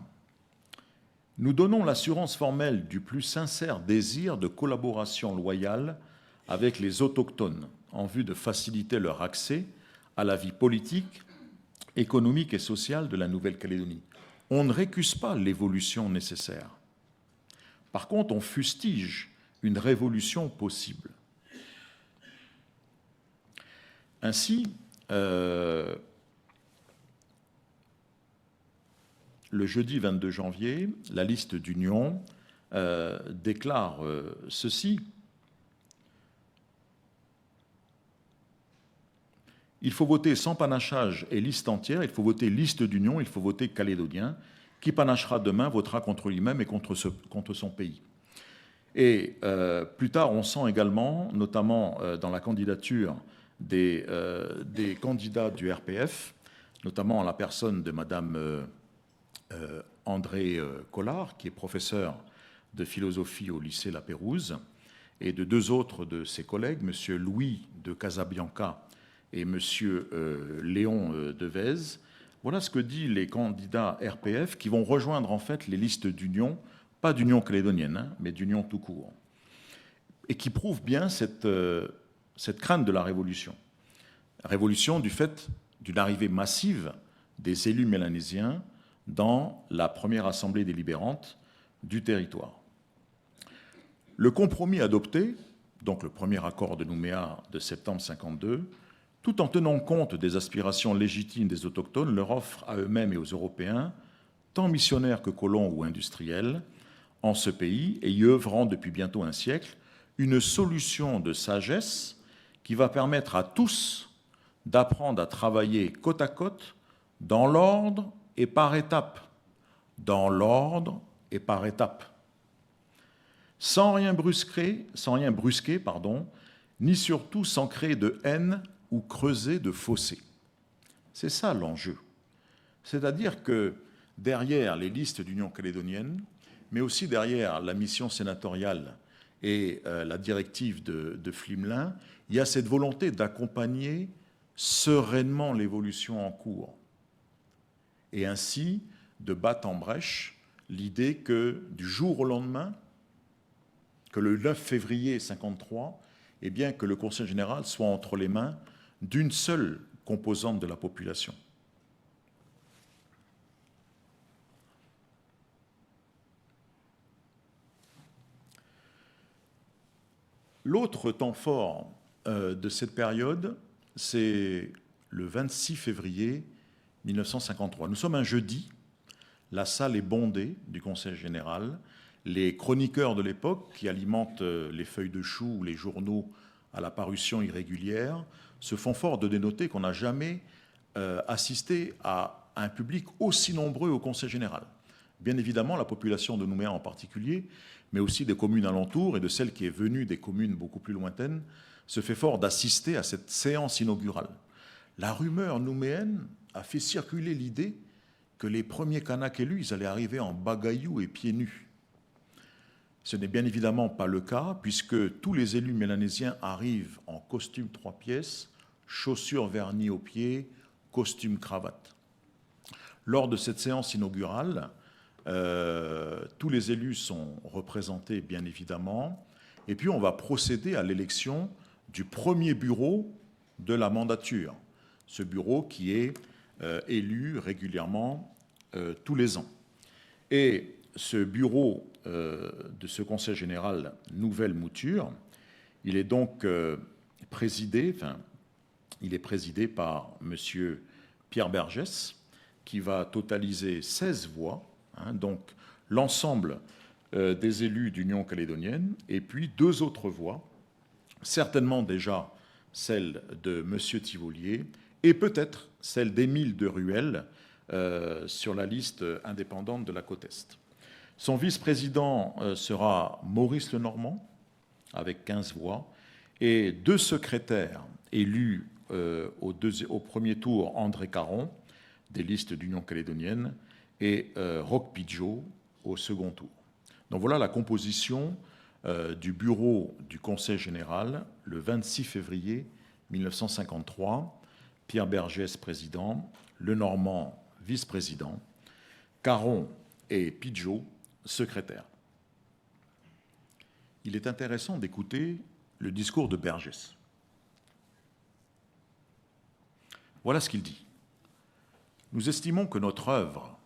Nous donnons l'assurance formelle du plus sincère désir de collaboration loyale avec les autochtones en vue de faciliter leur accès à la vie politique, économique et sociale de la Nouvelle-Calédonie. On ne récuse pas l'évolution nécessaire. Par contre, on fustige une révolution possible. Ainsi, le jeudi 22 janvier, la liste d'union déclare ceci. Il faut voter sans panachage et liste entière, il faut voter liste d'union, il faut voter calédonien. Qui panachera demain votera contre lui-même et contre son pays. Et plus tard, on sent également, notamment dans la candidature des candidats du RPF, notamment en la personne de Madame André Collard, qui est professeur de philosophie au lycée La Pérouse, et de deux autres de ses collègues, M. Louis de Casabianca et M. Léon Devez. Voilà ce que disent les candidats RPF qui vont rejoindre en fait les listes d'union, pas d'union calédonienne, mais d'union tout court, et qui prouvent bien cette crainte de la révolution. Révolution du fait d'une arrivée massive des élus mélanésiens dans la première assemblée délibérante du territoire. Le compromis adopté, donc le premier accord de Nouméa de septembre 1952, tout en tenant compte des aspirations légitimes des autochtones, leur offre à eux-mêmes et aux Européens, tant missionnaires que colons ou industriels, en ce pays, et y œuvrant depuis bientôt un siècle, une solution de sagesse qui va permettre à tous d'apprendre à travailler côte à côte, dans l'ordre et par étapes. Dans l'ordre et par étapes. Sans rien brusquer, ni surtout sans créer de haine ou creuser de fossés. C'est ça l'enjeu. C'est-à-dire que derrière les listes d'union calédonienne, mais aussi derrière la mission sénatoriale et la directive de Flimelin, il y a cette volonté d'accompagner sereinement l'évolution en cours. Et ainsi de battre en brèche l'idée que du jour au lendemain, que le 9 février 1953, eh bien, que le Conseil général soit entre les mains d'une seule composante de la population. L'autre temps fort de cette période, c'est le 26 février 1953. Nous sommes un jeudi, la salle est bondée du Conseil général. Les chroniqueurs de l'époque, qui alimentent les feuilles de chou ou les journaux à la parution irrégulière, se font fort de dénoter qu'on n'a jamais assisté à un public aussi nombreux au Conseil général. Bien évidemment, la population de Nouméa en particulier, mais aussi des communes alentours et de celles qui est venue des communes beaucoup plus lointaines, se fait fort d'assister à cette séance inaugurale. La rumeur nouméenne a fait circuler l'idée que les premiers Kanaks élus, ils allaient arriver en bagaillou et pieds nus. Ce n'est bien évidemment pas le cas, puisque tous les élus mélanésiens arrivent en costume 3 pièces, chaussures vernis aux pieds, costume cravate. Lors de cette séance inaugurale, tous les élus sont représentés, bien évidemment, et puis on va procéder à l'élection du premier bureau de la mandature. Ce bureau qui est élu régulièrement tous les ans. Et ce bureau de ce Conseil général nouvelle mouture, il est donc présidé par M. Pierre Bergès, qui va totaliser 16 voix, donc l'ensemble des élus d'Union calédonienne, et puis 2 autres voix, certainement déjà celle de M. Tivolier, et peut-être celle d'Émile de Ruel sur la liste indépendante de la côte Est. Son vice-président sera Maurice Lenormand, avec 15 voix, et 2 secrétaires élus au premier tour, André Caron, des listes d'Union calédonienne, et Roch Pidgeot au second tour. Donc voilà la composition du bureau du Conseil général le 26 février 1953. Pierre Bergès, président, Lenormand, vice-président, Caron et Pidgeot, secrétaire. Il est intéressant d'écouter le discours de Bergès. Voilà ce qu'il dit. Nous estimons que notre œuvre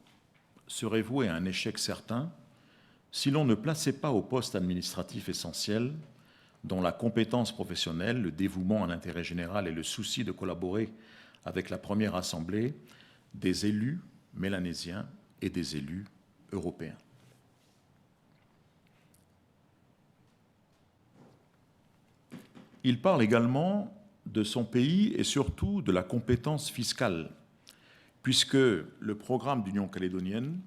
serait vouée à un échec certain si l'on ne plaçait pas au poste administratif essentiel, dont la compétence professionnelle, le dévouement à l'intérêt général et le souci de collaborer avec la première assemblée, des élus mélanésiens et des élus européens. Il parle également de son pays et surtout de la compétence fiscale, puisque le programme d'Union calédonienne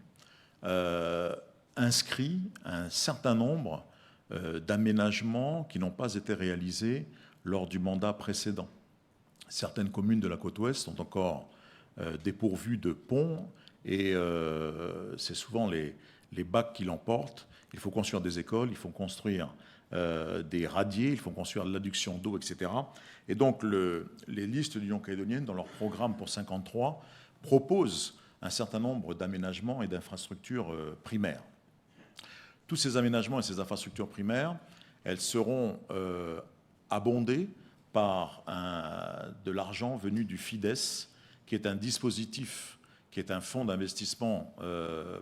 inscrit un certain nombre d'aménagements qui n'ont pas été réalisés lors du mandat précédent. Certaines communes de la côte ouest sont encore dépourvues de ponts et c'est souvent les bacs qui l'emportent. Il faut construire des écoles, il faut construire des radiers, il faut construire de l'adduction d'eau, etc. Et donc les listes d'Union calédonienne, dans leur programme pour 1953, proposent un certain nombre d'aménagements et d'infrastructures primaires. Tous ces aménagements et ces infrastructures primaires, elles seront abondées par de l'argent venu du FIDES, qui est un dispositif, qui est un fonds d'investissement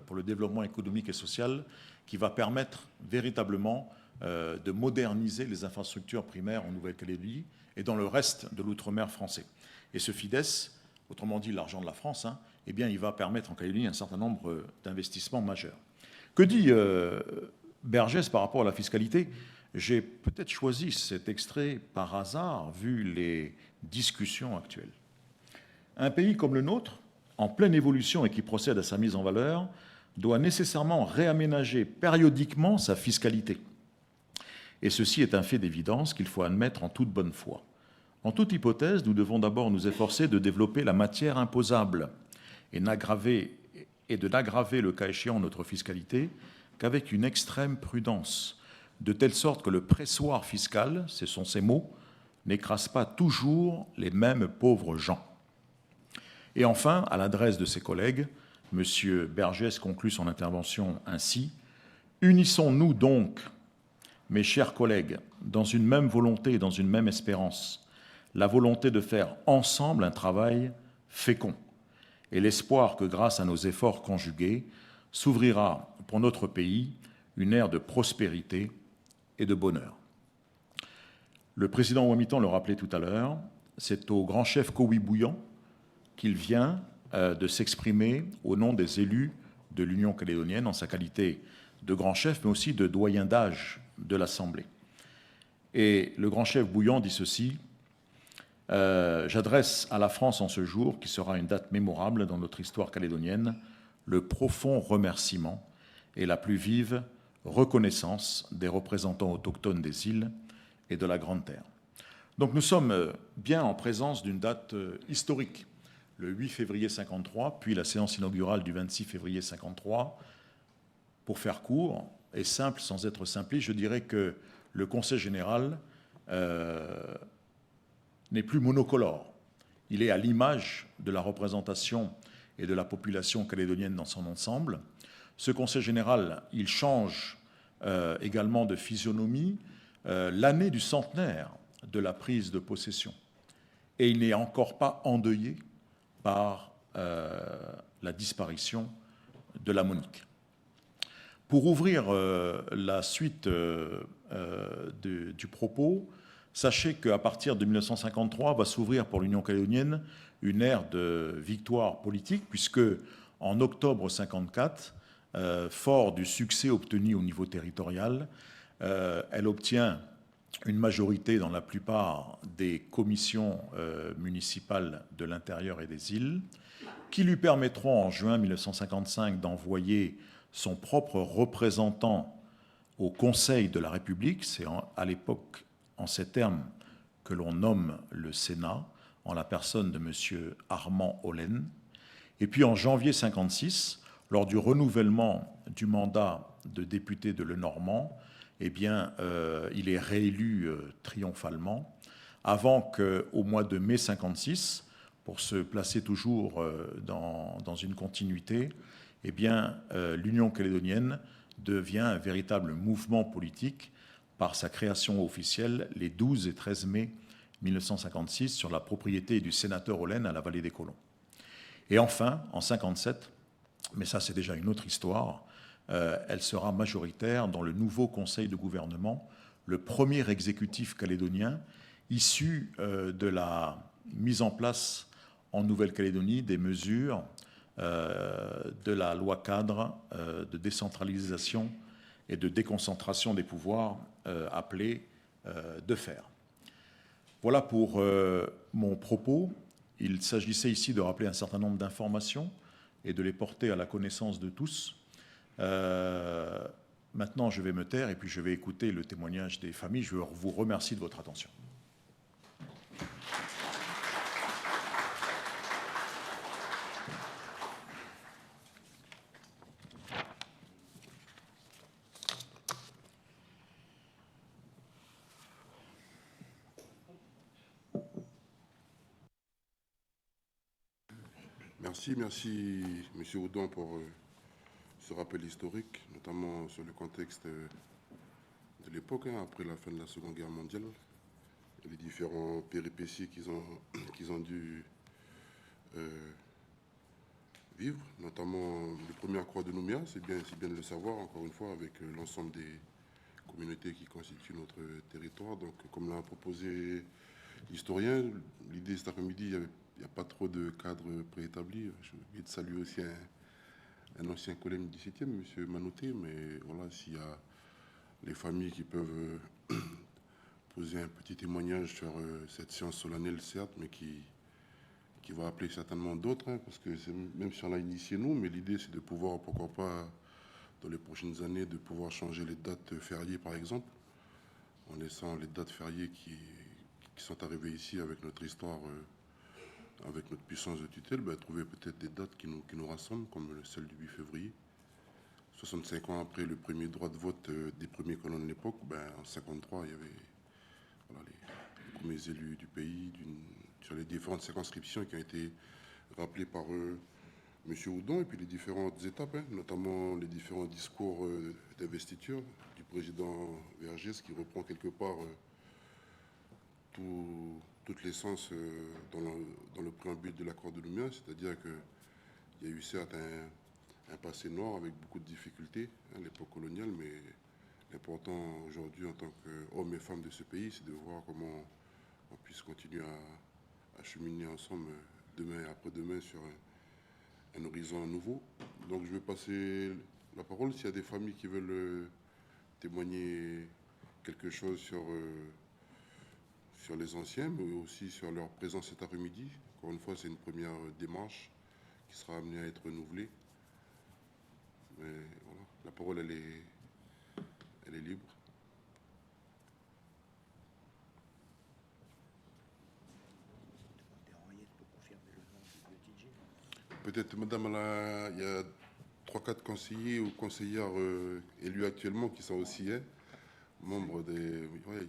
pour le développement économique et social, qui va permettre véritablement de moderniser les infrastructures primaires en Nouvelle-Calédonie et dans le reste de l'outre-mer français. Et ce FIDES, autrement dit l'argent de la France, eh bien, il va permettre en Calédonie un certain nombre d'investissements majeurs. Que dit Bergès par rapport à la fiscalité ? J'ai peut-être choisi cet extrait par hasard, vu les discussions actuelles. Un pays comme le nôtre, en pleine évolution et qui procède à sa mise en valeur, doit nécessairement réaménager périodiquement sa fiscalité. Et ceci est un fait d'évidence qu'il faut admettre en toute bonne foi. En toute hypothèse, nous devons d'abord nous efforcer de développer la matière imposable et de n'aggraver le cas échéant notre fiscalité qu'avec une extrême prudence, de telle sorte que le pressoir fiscal, ce sont ces mots, n'écrase pas toujours les mêmes pauvres gens. Et enfin, à l'adresse de ses collègues, M. Bergès conclut son intervention ainsi : « Unissons-nous donc, mes chers collègues, dans une même volonté et dans une même espérance, la volonté de faire ensemble un travail fécond, et l'espoir que grâce à nos efforts conjugués, s'ouvrira pour notre pays une ère de prospérité et de bonheur. » Le président Ouamitan le rappelait tout à l'heure, c'est au grand chef Kowi Bouillan qu'il vient de s'exprimer au nom des élus de l'Union calédonienne en sa qualité de grand chef, mais aussi de doyen d'âge de l'Assemblée. Et le grand chef Bouillan dit ceci: j'adresse à la France en ce jour, qui sera une date mémorable dans notre histoire calédonienne, le profond remerciement et la plus vive reconnaissance des représentants autochtones des îles et de la Grande Terre. Donc nous sommes bien en présence d'une date historique, le 8 février 53, puis la séance inaugurale du 26 février 53. Pour faire court et simple, sans être simpliste, je dirais que le Conseil général n'est plus monocolore. Il est à l'image de la représentation et de la population calédonienne dans son ensemble. Ce Conseil général, il change également de physionomie l'année du centenaire de la prise de possession. Et il n'est encore pas endeuillé par la disparition de la Monique. Pour ouvrir la suite du propos, sachez qu'à partir de 1953 va s'ouvrir pour l'Union calédonienne une ère de victoire politique, puisque en octobre 1954, fort du succès obtenu au niveau territorial, elle obtient une majorité dans la plupart des commissions municipales de l'intérieur et des îles, qui lui permettront en juin 1955 d'envoyer son propre représentant au Conseil de la République. C'est à l'époque, en ces termes, que l'on nomme le Sénat, en la personne de M. Armand Hollen. Et puis en janvier 1956, lors du renouvellement du mandat de député de Lenormand, eh bien, il est réélu triomphalement, avant qu'au mois de mai 1956, pour se placer toujours dans une continuité, eh bien, l'Union calédonienne devient un véritable mouvement politique par sa création officielle les 12 et 13 mai 1956 sur la propriété du sénateur Hollen à la Vallée des Colons. Et enfin, en 1957, mais ça c'est déjà une autre histoire, elle sera majoritaire dans le nouveau Conseil de gouvernement, le premier exécutif calédonien issu de la mise en place en Nouvelle-Calédonie des mesures de la loi cadre de décentralisation et de déconcentration des pouvoirs appelée de fer. Voilà pour mon propos. Il s'agissait ici de rappeler un certain nombre d'informations et de les porter à la connaissance de tous. Maintenant, je vais me taire et puis je vais écouter le témoignage des familles. Je vous remercie de votre attention. Merci M. Audon pour ce rappel historique, notamment sur le contexte de l'époque, après la fin de la Seconde Guerre mondiale, et les différents péripéties qu'ils ont dû vivre, notamment les premières croix de Nouméa, c'est bien de le savoir, encore une fois, avec l'ensemble des communautés qui constituent notre territoire. Donc, comme l'a proposé l'historien, l'idée cet après-midi, il n'y a pas trop de cadre préétabli. J'ai oublié de saluer aussi un ancien collègue du 17e, M. Manouté, mais voilà, s'il y a les familles qui peuvent poser un petit témoignage sur cette séance solennelle, certes, mais qui va appeler certainement d'autres, parce que même si on l'a initié nous, mais l'idée c'est de pouvoir, pourquoi pas, dans les prochaines années, de pouvoir changer les dates fériées, par exemple, en laissant les dates fériées qui sont arrivées ici avec notre histoire, avec notre puissance de tutelle, trouver peut-être des dates qui nous rassemblent, comme celle du 8 février. 65 ans après le premier droit de vote des premiers colons de l'époque, en 1953, il y avait les premiers élus du pays sur les différentes circonscriptions qui ont été rappelées par M. Audon, et puis les différentes étapes, notamment les différents discours d'investiture du président Vergès, qui reprend quelque part toute l'essence dans le préambule de l'accord de Nouméa, c'est-à-dire qu'il y a eu certes un passé noir avec beaucoup de difficultés à l'époque coloniale, mais l'important aujourd'hui en tant qu'hommes et femmes de ce pays, c'est de voir comment on puisse continuer cheminer ensemble demain et après-demain sur un horizon nouveau. Donc je vais passer la parole s'il y a des familles qui veulent témoigner quelque chose sur les anciens, mais aussi sur leur présence cet après-midi. Encore une fois, c'est une première démarche qui sera amenée à être renouvelée. Mais voilà, la parole, elle est libre. Peut-être, madame, il y a 3-4 conseillers ou conseillères élus actuellement qui sont aussi membres des... Ouais,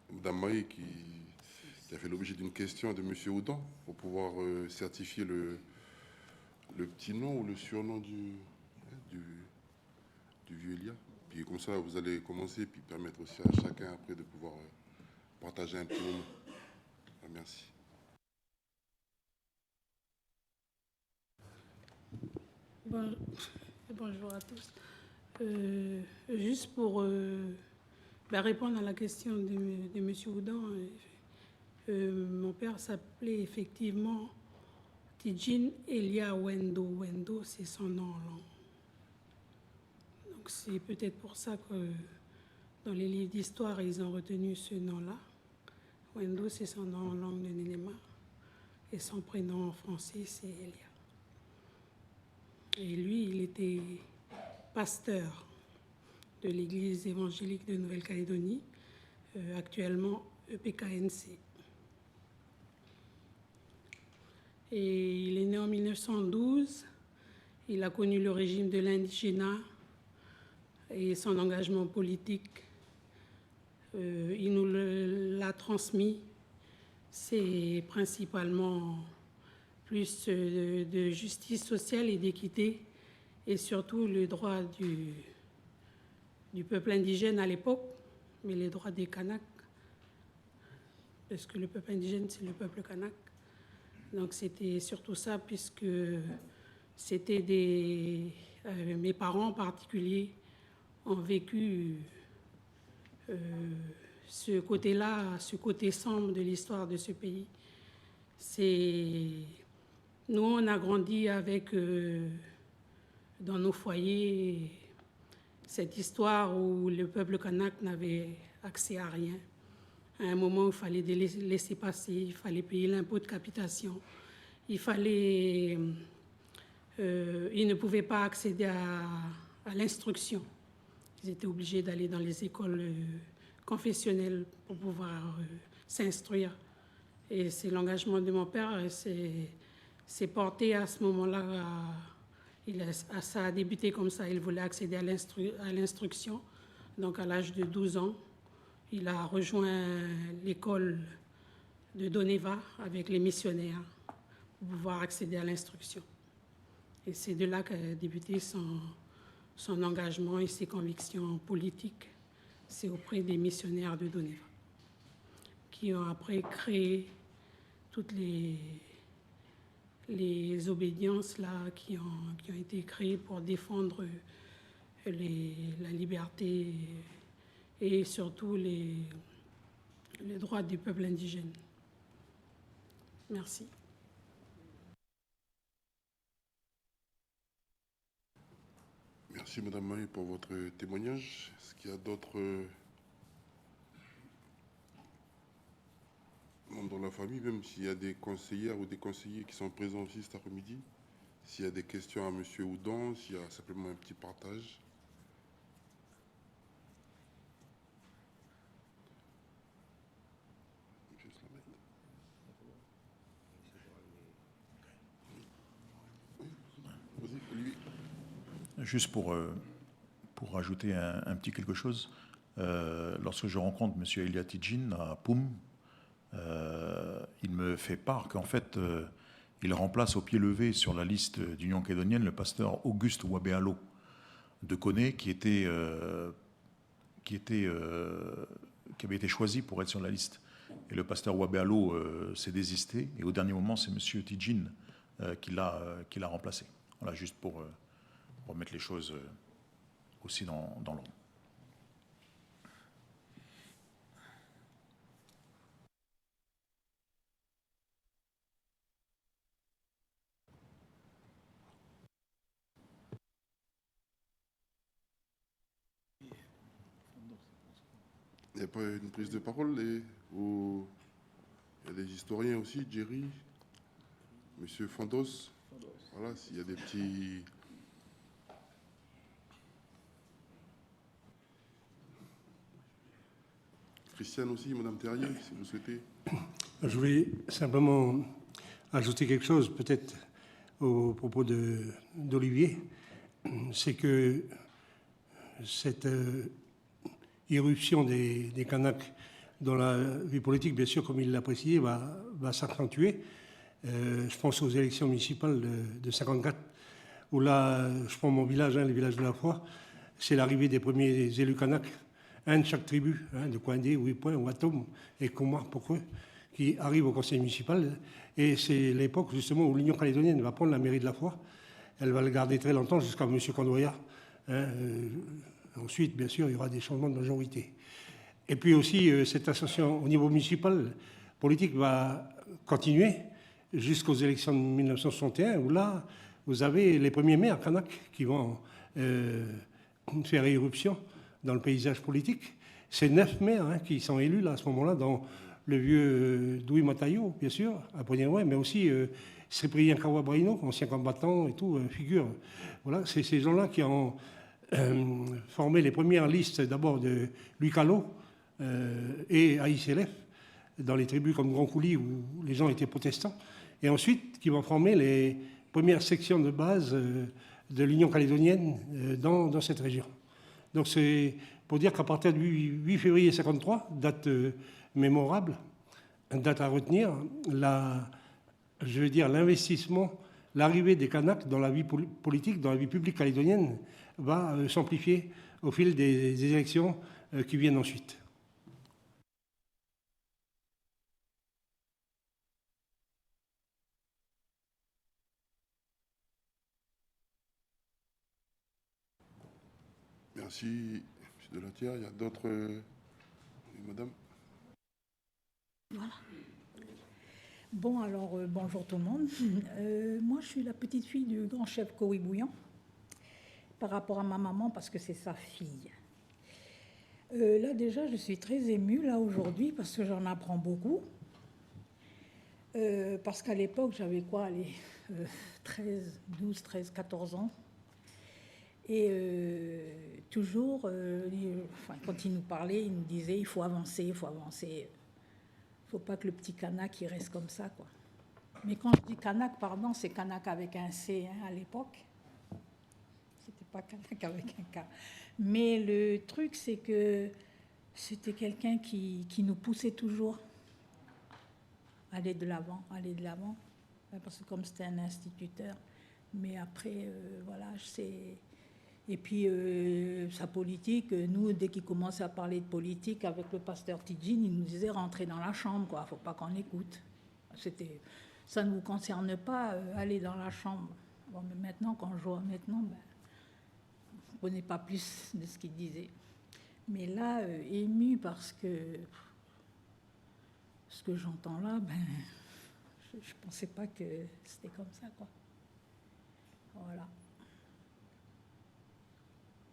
madame Maï qui a fait l'objet d'une question de monsieur Oudan pour pouvoir certifier le petit nom ou le surnom du vieux Elia. Puis comme ça, vous allez commencer, puis permettre aussi à chacun après de pouvoir partager un petit moment. Merci. Bonjour à tous. Juste pour répondre à la question de M. Oudan, mon père s'appelait effectivement Tidjine Elia Wendo. Wendo, c'est son nom en langue. Donc c'est peut-être pour ça que dans les livres d'histoire, ils ont retenu ce nom-là. Wendo, c'est son nom en langue de Nénéma. Et son prénom en français, c'est Elia. Et lui, il était pasteur de l'Église évangélique de Nouvelle-Calédonie, actuellement EPKNC. Et il est né en 1912. Il a connu le régime de l'indigénat et son engagement politique. Il nous l'a transmis. C'est principalement plus de justice sociale et d'équité, et surtout le droit du peuple indigène à l'époque, mais les droits des Kanaks, parce que le peuple indigène, c'est le peuple Kanak. Donc c'était surtout ça, puisque c'était mes parents en particulier ont vécu ce côté-là, ce côté sombre de l'histoire de ce pays. Nous, on a grandi avec, dans nos foyers, cette histoire où le peuple kanak n'avait accès à rien. À un moment, il fallait laisser passer, il fallait payer l'impôt de capitation, il ne pouvaient pas accéder à l'instruction. Ils étaient obligés d'aller dans les écoles confessionnelles pour pouvoir s'instruire. Et c'est l'engagement de mon père, c'est porté à ce moment-là, ça a débuté comme ça, il voulait accéder à l'instruction. Donc à l'âge de 12 ans, il a rejoint l'école de Doneva avec les missionnaires pour pouvoir accéder à l'instruction. Et c'est de là qu'a débuté son engagement et ses convictions politiques. C'est auprès des missionnaires de Doneva, qui ont après créé toutes les obédiences là, qui ont été créées pour défendre la liberté et surtout les droits du peuple indigène. Merci. Merci Madame Maï pour votre témoignage. Est-ce qu'il y a d'autres membres de la famille, même s'il y a des conseillères ou des conseillers qui sont présents aussi cet après-midi, s'il y a des questions à M. Oudan, s'il y a simplement un petit partage. Juste pour rajouter un petit quelque chose, lorsque je rencontre M. Elia Tidjine à Poum, il me fait part qu'en fait, il remplace au pied levé sur la liste d'Union calédonienne le pasteur Auguste Wabéalo de Koné, qui avait été choisi pour être sur la liste. Et le pasteur Wabéalo s'est désisté, et au dernier moment, c'est M. Tidjine qui l'a remplacé. Voilà, juste pour mettre les choses aussi dans l'ordre. n'y a pas une prise de parole il y a des historiens aussi, Jerry, Monsieur Fondos. Voilà, s'il y a des petits... Christiane aussi, Madame Terrier, si vous souhaitez. Je voulais simplement ajouter quelque chose, peut-être au propos d'Olivier. C'est que cette irruption des Kanaks dans la vie politique, bien sûr, comme il l'a précisé, va s'accentuer. Je pense aux élections municipales de 1954, où là, je prends mon village, le village de la Foi, c'est l'arrivée des premiers élus Kanaks, un de chaque tribu, de Coindé, Ouipoint, Ouatom et Komar, pourquoi, qui arrivent au conseil municipal. Et c'est l'époque, justement, où l'Union calédonienne va prendre la mairie de la Foi. Elle va le garder très longtemps, jusqu'à M. Condoya. Ensuite, bien sûr, il y aura des changements de majorité. Et puis aussi, cette ascension au niveau municipal, politique, va continuer jusqu'aux élections de 1961, où là, vous avez les premiers maires kanaks qui vont faire irruption dans le paysage politique. C'est 9 maires qui sont élus là, à ce moment-là, dans le vieux Douy Matayo, bien sûr, à Poignet-Ouin, mais aussi Cyprien Kawabraino, ancien combattant et tout, figure. Voilà, c'est ces gens-là qui ont formé les premières listes, d'abord de Lucalo et AICLF, dans les tribus comme Grand Coulis, où les gens étaient protestants, et ensuite qui vont former les premières sections de base de l'Union calédonienne dans cette région. Donc c'est pour dire qu'à partir du 8 février 1953, date mémorable, date à retenir, l'investissement, l'arrivée des Kanaks dans la vie politique, dans la vie publique calédonienne, va s'amplifier au fil des élections qui viennent ensuite. Merci, M. Delatière. Il y a d'autres... Madame. Voilà. Bon, alors, bonjour tout le monde. Moi, je suis la petite fille du grand chef Kowi Bouillant, par rapport à ma maman, parce que c'est sa fille. Là, déjà, je suis très émue, là, aujourd'hui, parce que j'en apprends beaucoup. Parce qu'à l'époque, j'avais quoi, 12, 13, 14 ans. Et toujours, quand il nous parlait, il nous disait, il faut avancer, il faut avancer. Il ne faut pas que le petit Kanak il reste comme ça, quoi. Mais quand je dis Kanak, pardon, c'est Kanak avec un C à l'époque. C'était pas Kanak avec un K. Mais le truc, c'est que c'était quelqu'un qui nous poussait toujours à aller de l'avant, parce que comme c'était un instituteur. Mais après, voilà, c'est... Et puis, sa politique, nous, dès qu'il commençait à parler de politique avec le pasteur Tidjine, il nous disait rentrer dans la chambre, quoi. Faut pas qu'on écoute. Ça ne vous concerne pas, aller dans la chambre. Bon, mais maintenant, quand je vois maintenant, je ne connais pas plus de ce qu'il disait. Mais là, ému parce que ce que j'entends là, je ne pensais pas que c'était comme ça, quoi. Voilà.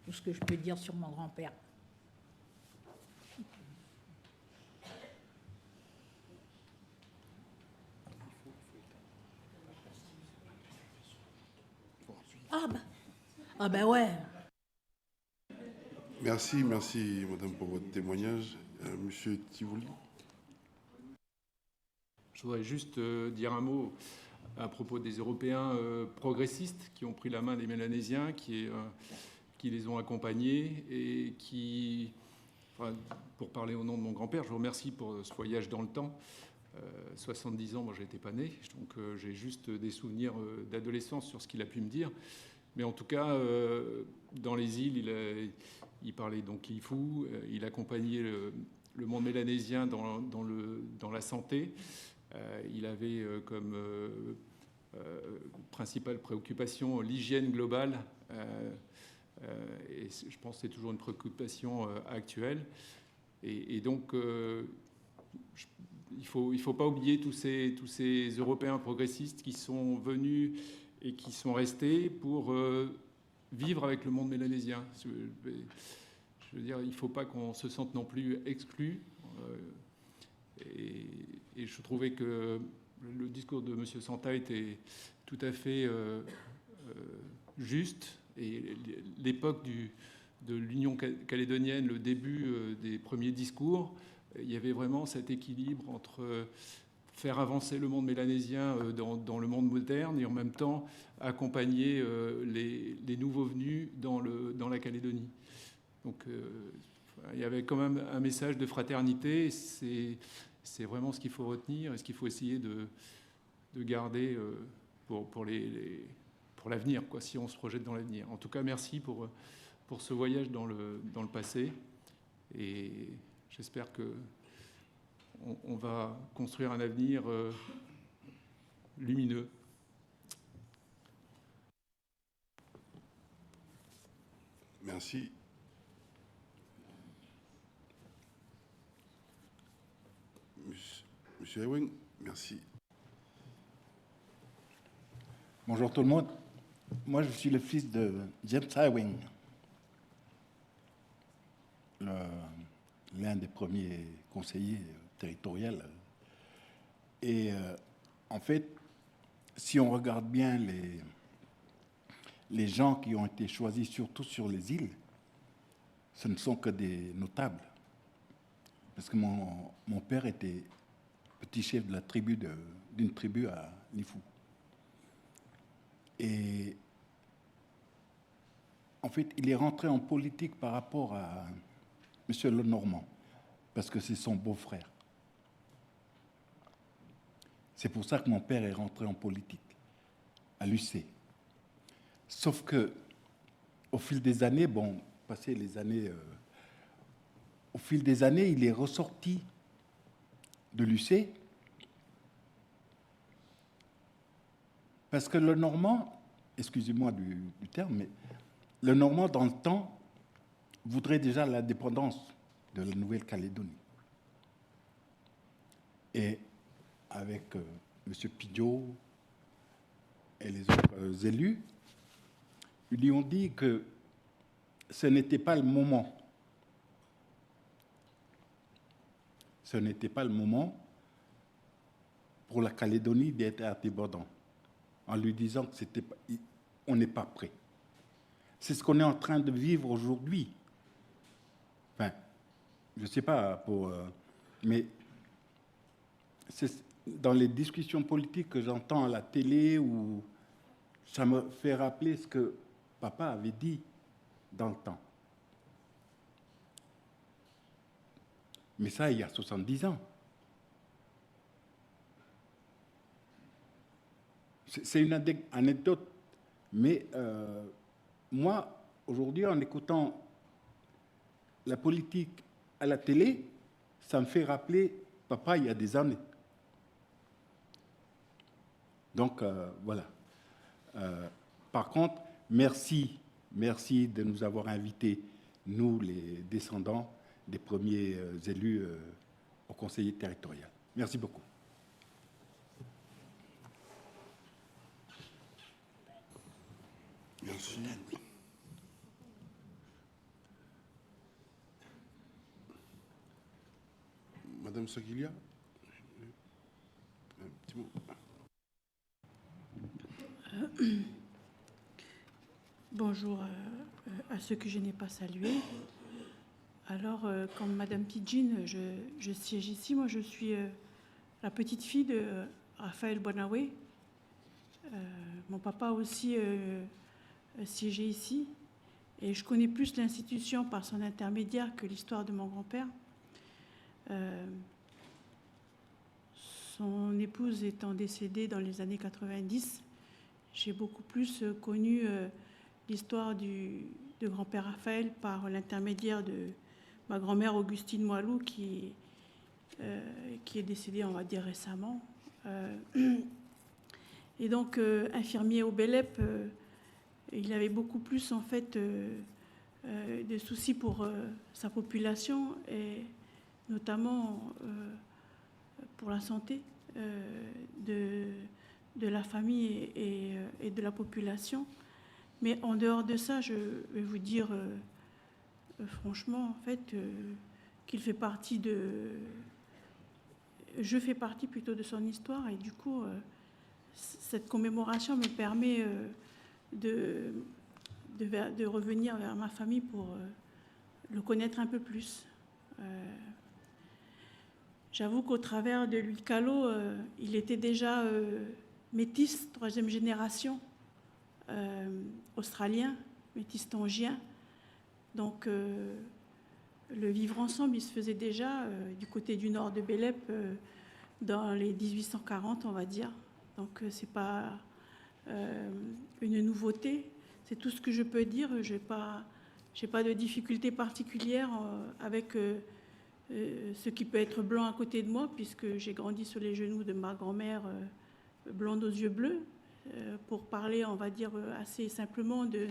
Tout ce que je peux dire sur mon grand-père. Ah ben ouais. Merci, madame, pour votre témoignage. Monsieur Tivouli. Je voudrais juste dire un mot à propos des Européens progressistes qui ont pris la main des Mélanésiens, qui les ont accompagnés et qui, pour parler au nom de mon grand-père, je vous remercie pour ce voyage dans le temps. 70 ans, moi j'étais pas né, donc j'ai juste des souvenirs d'adolescence sur ce qu'il a pu me dire. Mais en tout cas, dans les îles, il parlait donc Lifou, il accompagnait le monde mélanésien dans la santé. Il avait comme principale préoccupation l'hygiène globale. Et je pense que c'est toujours une préoccupation actuelle. Et donc, il faut pas oublier tous ces Européens progressistes qui sont venus et qui sont restés pour vivre avec le monde mélanésien. je veux dire, il ne faut pas qu'on se sente non plus exclu. Et je trouvais que le discours de M. Santa était tout à fait juste. Et l'époque de l'Union calédonienne, le début des premiers discours, il y avait vraiment cet équilibre entre faire avancer le monde mélanésien dans le monde moderne et en même temps accompagner les nouveaux venus dans la Calédonie. Donc il y avait quand même un message de fraternité. C'est vraiment ce qu'il faut retenir et ce qu'il faut essayer de garder pour l'avenir, quoi, si on se projette dans l'avenir. En tout cas, merci pour ce voyage dans le passé. Et j'espère qu'on va construire un avenir lumineux. Merci. Monsieur Ewing, merci. Bonjour tout le monde. Moi, je suis le fils de James Ewing, l'un des premiers conseillers territoriaux. Et en fait, si on regarde bien les gens qui ont été choisis, surtout sur les îles, ce ne sont que des notables. Parce que mon père était petit chef de d'une tribu à Lifou. Et en fait, il est rentré en politique par rapport à M. Lenormand, parce que c'est son beau-frère. C'est pour ça que mon père est rentré en politique, à l'UC. Sauf que, au fil des années, au fil des années, il est ressorti de l'UC parce que le Normand, excusez-moi du terme, mais le Normand, dans le temps, voudrait déjà l'indépendance de la Nouvelle-Calédonie. Et avec M. Pidgeot et les autres élus, ils lui ont dit que ce n'était pas le moment. Ce n'était pas le moment pour la Calédonie d'être indépendant, en lui disant que on n'est pas prêt. C'est ce qu'on est en train de vivre aujourd'hui. Enfin, je ne sais pas, mais c'est dans les discussions politiques que j'entends à la télé, où ça me fait rappeler ce que papa avait dit dans le temps. Mais ça, il y a 70 ans. C'est une anecdote. Mais moi, aujourd'hui, en écoutant la politique à la télé, ça me fait rappeler papa il y a des années. Donc, voilà. Par contre, merci de nous avoir invités, nous, les descendants des premiers élus au conseiller territorial. Merci beaucoup. Merci. Madame Saguilia, un petit mot. Bonjour à ceux que je n'ai pas salués. Alors, comme Madame Pidgin, je siège ici. Moi, je suis la petite fille de Raphaël Bonawé. Mon papa aussi siégeait ici. Et je connais plus l'institution par son intermédiaire que l'histoire de mon grand-père. Son épouse étant décédée dans les années 90, j'ai beaucoup plus connu l'histoire de grand-père Raphaël par l'intermédiaire de ma grand-mère Augustine Moilou, qui est décédée, on va dire, récemment. Et donc, infirmier au Bélep, il avait beaucoup plus, en fait, de soucis pour sa population, et notamment pour la santé de la famille et de la population. Mais en dehors de ça, je vais vous dire franchement, en fait, qu'il fait partie de... Je fais partie plutôt de son histoire et du coup, cette commémoration me permet de revenir vers ma famille pour le connaître un peu plus. J'avoue qu'au travers de Louis Callot, il était déjà métis, 3e génération, australien, métis tongien. Donc, le vivre ensemble, il se faisait déjà du côté du nord de Bélep dans les 1840, on va dire. Donc, ce n'est pas une nouveauté. C'est tout ce que je peux dire. Je n'ai pas de difficulté particulière avec ce qui peut être blanc à côté de moi, puisque j'ai grandi sur les genoux de ma grand-mère blonde aux yeux bleus, pour parler, on va dire, assez simplement de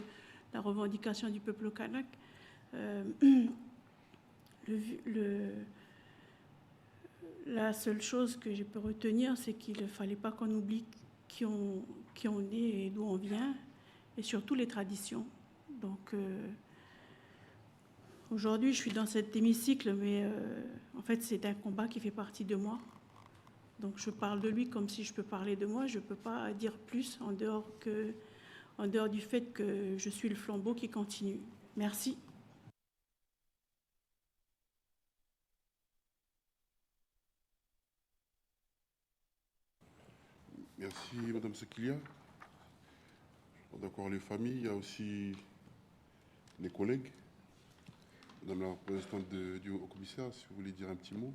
la revendication du peuple kanak. La seule chose que je peux retenir, c'est qu'il ne fallait pas qu'on oublie qui on est et d'où on vient, et surtout les traditions. Donc, aujourd'hui, je suis dans cet hémicycle, mais en fait, c'est un combat qui fait partie de moi. Donc, je parle de lui comme si je peux parler de moi. Je ne peux pas dire plus en dehors du fait que je suis le flambeau qui continue. Merci. Merci, Madame Sekilia. D'accord, les familles, il y a aussi les collègues. Madame la représentante du haut-commissaire, si vous voulez dire un petit mot.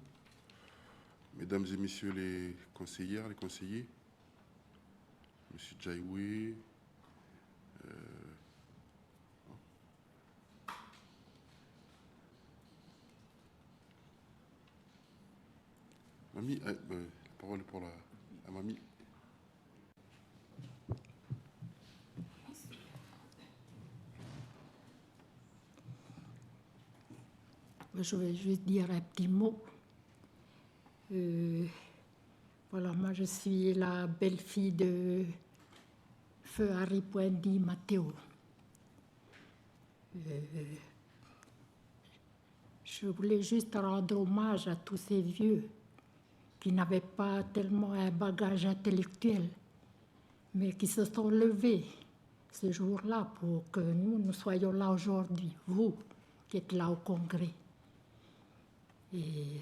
Mesdames et messieurs les conseillères, les conseillers, Monsieur Djaïoué, Mamie, la parole est pour la Mamie. Je vais juste dire un petit mot. Voilà, moi je suis la belle-fille de Feu Harry Poindi Mathéo. Je voulais juste rendre hommage à tous ces vieux qui n'avaient pas tellement un bagage intellectuel, mais qui se sont levés ce jour-là pour que nous soyons là aujourd'hui, vous qui êtes là au Congrès. Et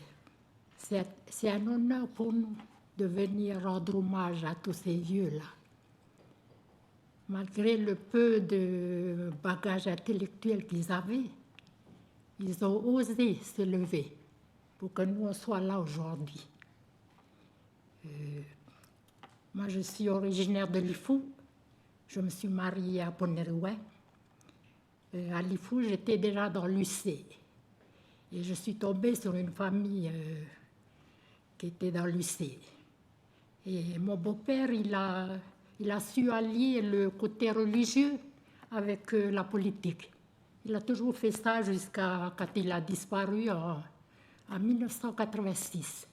c'est un honneur pour nous de venir rendre hommage à tous ces vieux-là. Malgré le peu de bagage intellectuel qu'ils avaient, ils ont osé se lever pour que nous on soit là aujourd'hui. Moi, je suis originaire de Lifou. Je me suis mariée à Ponerouin. À Lifou, j'étais déjà dans l'UC. Et je suis tombée sur une famille qui était dans l'UC. Et mon beau-père, il a su allier le côté religieux avec la politique. Il a toujours fait ça jusqu'à quand il a disparu en 1986.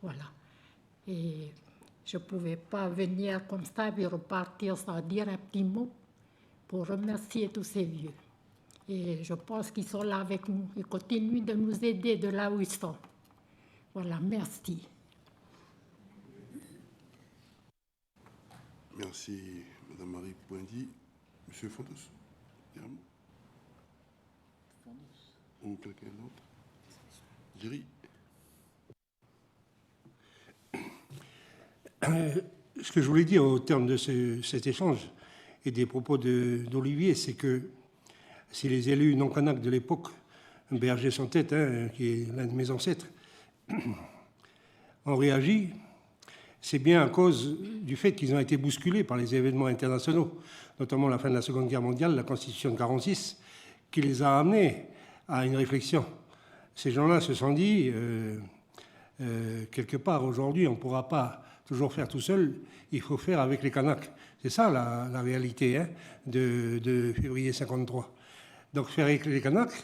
Voilà. Et je ne pouvais pas venir comme ça et repartir sans dire un petit mot pour remercier tous ces vieux. Et je pense qu'ils sont là avec nous. Ils continuent de nous aider de là où ils sont. Voilà, merci. Merci, Madame Marie Poindi. Monsieur Fondos, ou quelqu'un d'autre? Jerry. Ce que je voulais dire au terme de cet échange et des propos d'Olivier, c'est que si les élus non-Kanak de l'époque, Berger sans tête, qui est l'un de mes ancêtres, ont réagi, c'est bien à cause du fait qu'ils ont été bousculés par les événements internationaux, notamment la fin de la Seconde Guerre mondiale, la Constitution de 1946, qui les a amenés à une réflexion. Ces gens-là se sont dit, quelque part, aujourd'hui, on ne pourra pas toujours faire tout seul, il faut faire avec les Kanaks. C'est ça la réalité de février 1953. Donc faire avec les Kanaks,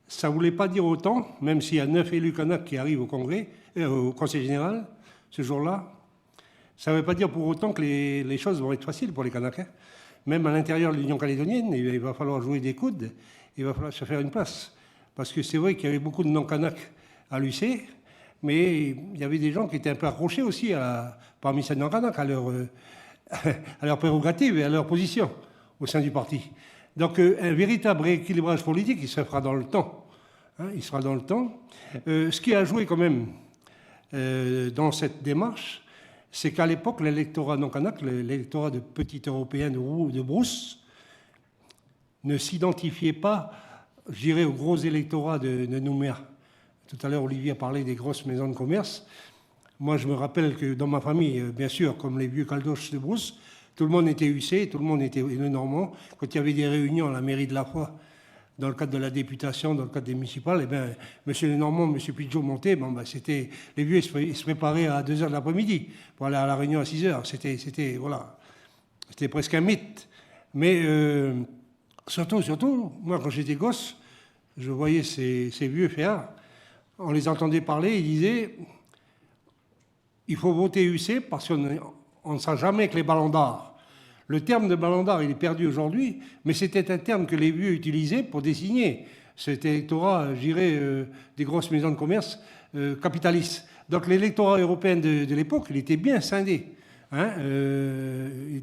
ça ne voulait pas dire autant, même s'il y a 9 élus Kanaks qui arrivent au Congrès, au Conseil général, ce jour-là, ça ne veut pas dire pour autant que les choses vont être faciles pour les Kanaks. Même à l'intérieur de l'Union calédonienne, il va falloir jouer des coudes il va falloir se faire une place. Parce que c'est vrai qu'il y avait beaucoup de non-Kanaks à l'UC, mais il y avait des gens qui étaient un peu accrochés aussi parmi ces non-Kanaks à leur prérogative et à leur position au sein du parti. Donc un véritable rééquilibrage politique, il se fera dans le temps. Il sera dans le temps. Ce qui a joué quand même dans cette démarche, c'est qu'à l'époque, l'électorat non-Kanak, l'électorat de petits Européens de brousse, ne s'identifiait pas, je dirais, au gros électorat de Nouméa. Tout à l'heure, Olivier a parlé des grosses maisons de commerce. Moi, je me rappelle que dans ma famille, bien sûr, comme les vieux caldoches de brousse, tout le monde était UC, tout le monde était normand. Quand il y avait des réunions à la mairie de La Foix, dans le cadre de la députation, dans le cadre des municipales, eh bien, M. Lenormand, M. Pidgeot montaient, c'était, les vieux ils se préparaient à 2h de l'après-midi pour aller à la réunion à 6h. C'était presque un mythe. Mais surtout, moi, quand j'étais gosse, je voyais ces vieux faire, on les entendait parler, ils disaient il faut voter UC parce qu'on ne sera jamais que les ballons d'art. Le terme de ballon d'art, il est perdu aujourd'hui, mais c'était un terme que les vieux utilisaient pour désigner cet électorat, je dirais, des grosses maisons de commerce capitalistes. Donc l'électorat européen de l'époque, il était bien scindé. Il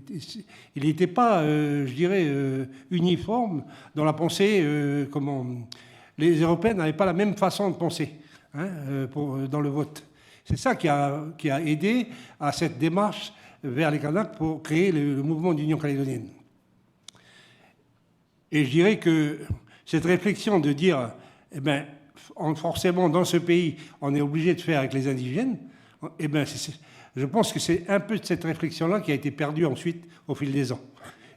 n'était pas, je dirais, uniforme dans la pensée. Les Européens n'avaient pas la même façon de penser dans le vote. C'est ça qui a aidé à cette démarche vers les Kanaks pour créer le mouvement d'Union calédonienne. Et je dirais que cette réflexion de dire, eh bien, forcément, dans ce pays, on est obligé de faire avec les indigènes, eh bien, je pense que c'est un peu de cette réflexion-là qui a été perdue ensuite au fil des ans.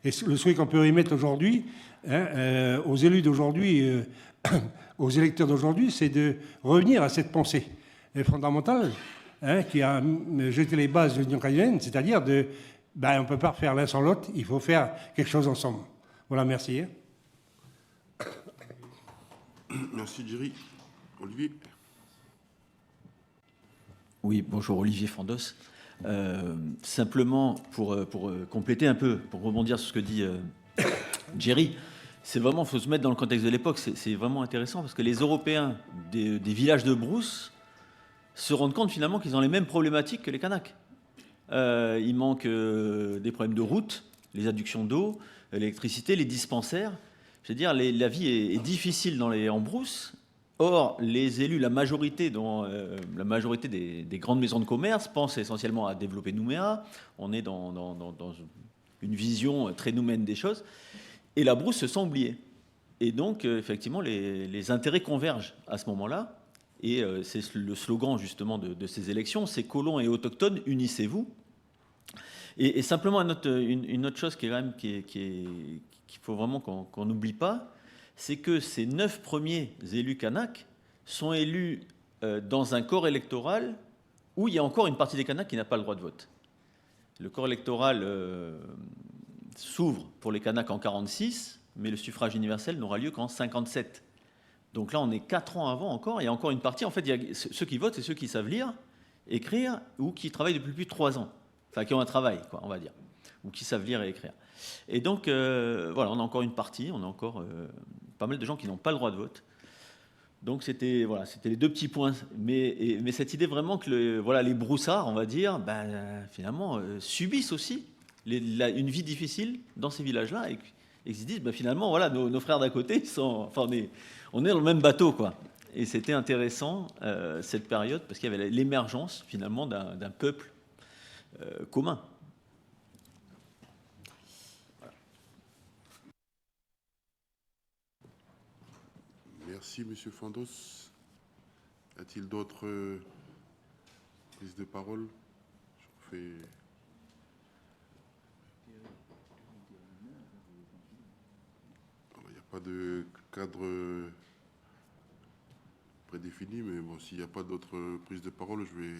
Et le souhait qu'on peut remettre aujourd'hui, aux élus d'aujourd'hui, aux électeurs d'aujourd'hui, c'est de revenir à cette pensée fondamentale qui a jeté les bases de l'Union calédonienne, c'est-à-dire on ne peut pas faire l'un sans l'autre, il faut faire quelque chose ensemble. Voilà, merci. Merci, Jerry. Olivier. Oui, bonjour, Olivier Fandos. Simplement, pour compléter un peu, pour rebondir sur ce que dit Jerry, c'est vraiment, il faut se mettre dans le contexte de l'époque, c'est vraiment intéressant, parce que les Européens des villages de brousse se rendent compte finalement qu'ils ont les mêmes problématiques que les Kanaks. Il manque des problèmes de route, les adductions d'eau, l'électricité, les dispensaires. Je veux dire, la vie est difficile en brousse. Or, les élus, la majorité des grandes maisons de commerce pensent essentiellement à développer Nouméa. On est dans une vision très nouméenne des choses. Et la brousse se sent oubliée. Et donc, effectivement, les intérêts convergent à ce moment-là. Et c'est le slogan justement de ces élections, c'est colons et autochtones, unissez-vous. Et simplement une autre chose qui est quand même qu'il faut vraiment qu'on n'oublie pas, c'est que ces 9 premiers élus Kanaks sont élus dans un corps électoral où il y a encore une partie des Kanaks qui n'a pas le droit de vote. Le corps électoral s'ouvre pour les Kanaks en 1946, mais le suffrage universel n'aura lieu qu'en 1957. Donc là, on est 4 ans avant encore. Il y a encore une partie. En fait, il y a ceux qui votent, c'est ceux qui savent lire, écrire, ou qui travaillent depuis plus de 3 ans. Enfin, qui ont un travail, quoi, on va dire. Ou qui savent lire et écrire. Et donc, voilà, on a encore une partie. On a encore pas mal de gens qui n'ont pas le droit de vote. Donc, c'était les 2 petits points. Mais cette idée vraiment que les broussards, on va dire, finalement, subissent aussi une vie difficile dans ces villages-là. Et qu'ils se disent, finalement, voilà, nos frères d'à côté, on est dans le même bateau, quoi. Et c'était intéressant, cette période, parce qu'il y avait l'émergence, finalement, d'un peuple commun. Voilà. Merci, M. Fandos. Y a-t-il d'autres prises de parole? Il n'y a pas de cadre prédéfini, mais bon, s'il n'y a pas d'autres prises de parole, je vais...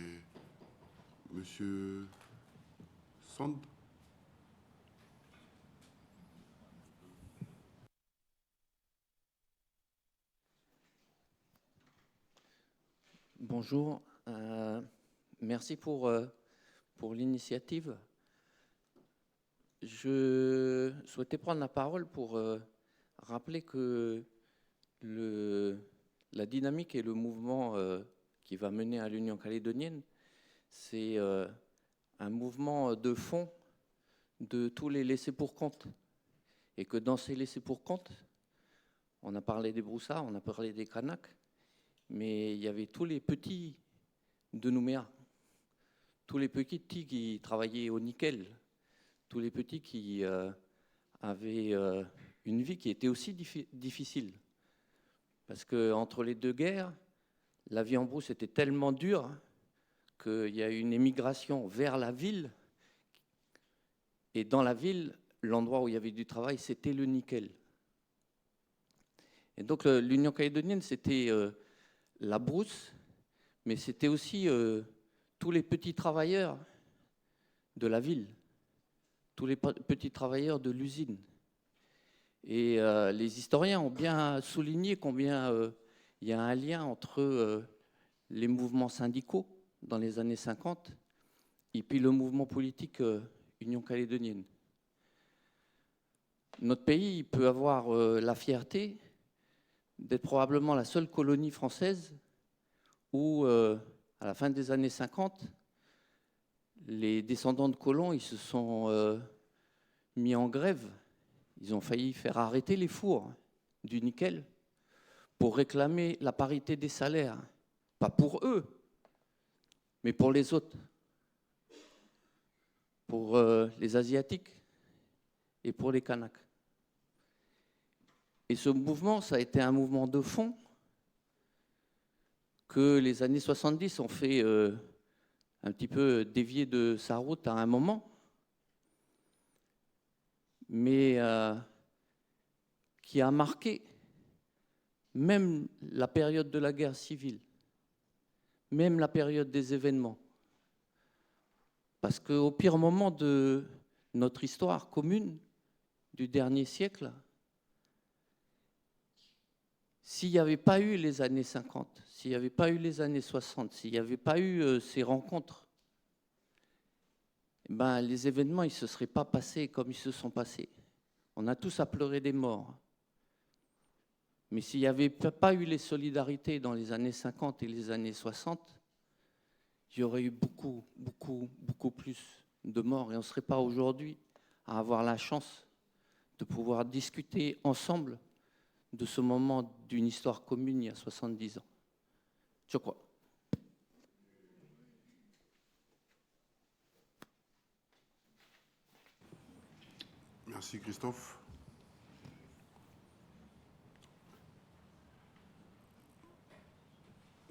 Monsieur Sand. Bonjour, merci pour l'initiative. Je souhaitais prendre la parole pour rappeler que la dynamique et le mouvement qui va mener à l'Union calédonienne, c'est un mouvement de fond de tous les laissés-pour-compte. Et que dans ces laissés-pour-compte, on a parlé des Broussards, on a parlé des Kanaks, mais il y avait tous les petits de Nouméa, tous les petits qui travaillaient au nickel, tous les petits qui avaient une vie qui était aussi difficile. Parce qu'entre les deux guerres, la vie en brousse était tellement dure qu'il y a eu une émigration vers la ville. Et dans la ville, l'endroit où il y avait du travail, c'était le nickel. Et donc l'Union calédonienne, c'était la brousse, mais c'était aussi tous les petits travailleurs de la ville, tous les petits travailleurs de l'usine. Et les historiens ont bien souligné combien il y a un lien entre les mouvements syndicaux dans les années 50 et puis le mouvement politique Union calédonienne. Notre pays peut avoir la fierté d'être probablement la seule colonie française où, à la fin des années 50, les descendants de colons ils se sont mis en grève. Ils ont failli faire arrêter les fours du nickel pour réclamer la parité des salaires. Pas pour eux, mais pour les autres. Pour les Asiatiques et pour les Kanaks. Et ce mouvement, ça a été un mouvement de fond que les années 70 ont fait un petit peu dévier de sa route à un moment, mais qui a marqué même la période de la guerre civile, même la période des événements. Parce qu'au pire moment de notre histoire commune du dernier siècle, s'il n'y avait pas eu les années 50, s'il n'y avait pas eu les années 60, s'il n'y avait pas eu ces rencontres, ben, les événements ne se seraient pas passés comme ils se sont passés. On a tous à pleurer des morts. Mais s'il n'y avait pas eu les solidarités dans les années 50 et les années 60, il y aurait eu beaucoup, beaucoup, beaucoup plus de morts. Et on ne serait pas aujourd'hui à avoir la chance de pouvoir discuter ensemble de ce moment d'une histoire commune il y a 70 ans. Je crois. Merci Christophe.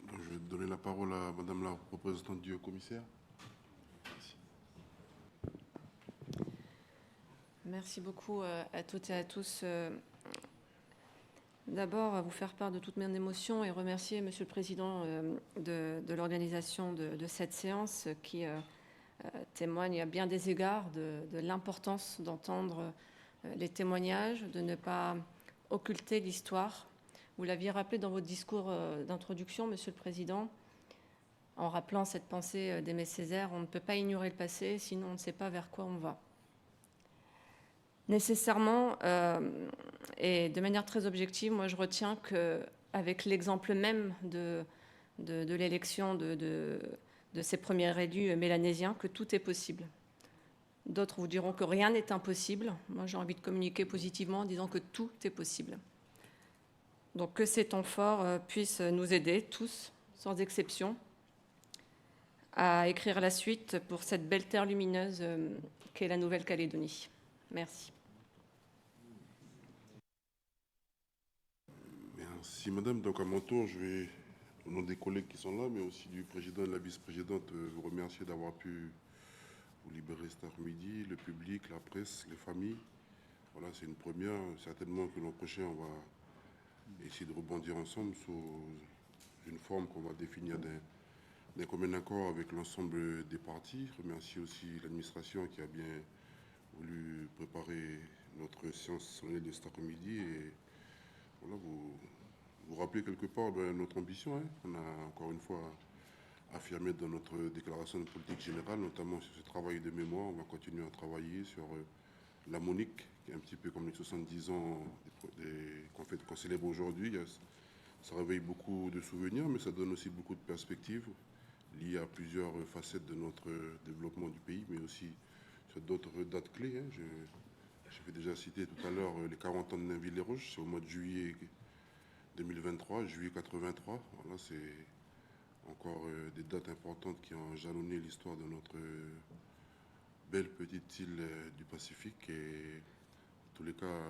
Donc, je vais donner la parole à Madame la représentante du commissaire. Merci. Merci beaucoup à toutes et à tous. D'abord, vous faire part de toute mon émotion et remercier Monsieur le Président de l'organisation de cette séance qui témoigne à bien des égards de l'importance d'entendre les témoignages, de ne pas occulter l'histoire. Vous l'aviez rappelé dans votre discours d'introduction, Monsieur le Président, en rappelant cette pensée d'Aimé Césaire, on ne peut pas ignorer le passé, sinon on ne sait pas vers quoi on va. Nécessairement, et de manière très objective, moi je retiens qu'avec l'exemple même de l'élection de ces premiers élus mélanésiens, que tout est possible. D'autres vous diront que rien n'est impossible. Moi j'ai envie de communiquer positivement en disant que tout est possible. Donc que ces temps forts puissent nous aider, tous, sans exception, à écrire la suite pour cette belle terre lumineuse qu'est la Nouvelle-Calédonie. Merci. Merci Madame. Donc à mon tour, je vais, au nom des collègues qui sont là, mais aussi du président et de la vice-présidente, vous remercier d'avoir pu vous libérer cet après-midi, le public, la presse, les familles. Voilà, c'est une première. Certainement que l'an prochain, on va essayer de rebondir ensemble sous une forme qu'on va définir d'un commun accord avec l'ensemble des partis. Remercier aussi l'administration qui a bien voulu préparer notre séance solennelle de cet après-midi et voilà, vous rappelez quelque part notre ambition. Hein. On a encore une fois affirmé dans notre déclaration de politique générale, notamment sur ce travail de mémoire. On va continuer à travailler sur la Monique, qui est un petit peu comme les 70 ans qu'on célèbre aujourd'hui. Ça réveille beaucoup de souvenirs, mais ça donne aussi beaucoup de perspectives liées à plusieurs facettes de notre développement du pays, mais aussi sur d'autres dates clés. Hein. J'avais déjà cité tout à l'heure les 40 ans de Nainville-les-Roches, c'est au mois de juillet 2023, juillet 83. Voilà, c'est encore des dates importantes qui ont jalonné l'histoire de notre belle petite île du Pacifique. Et en tous les cas,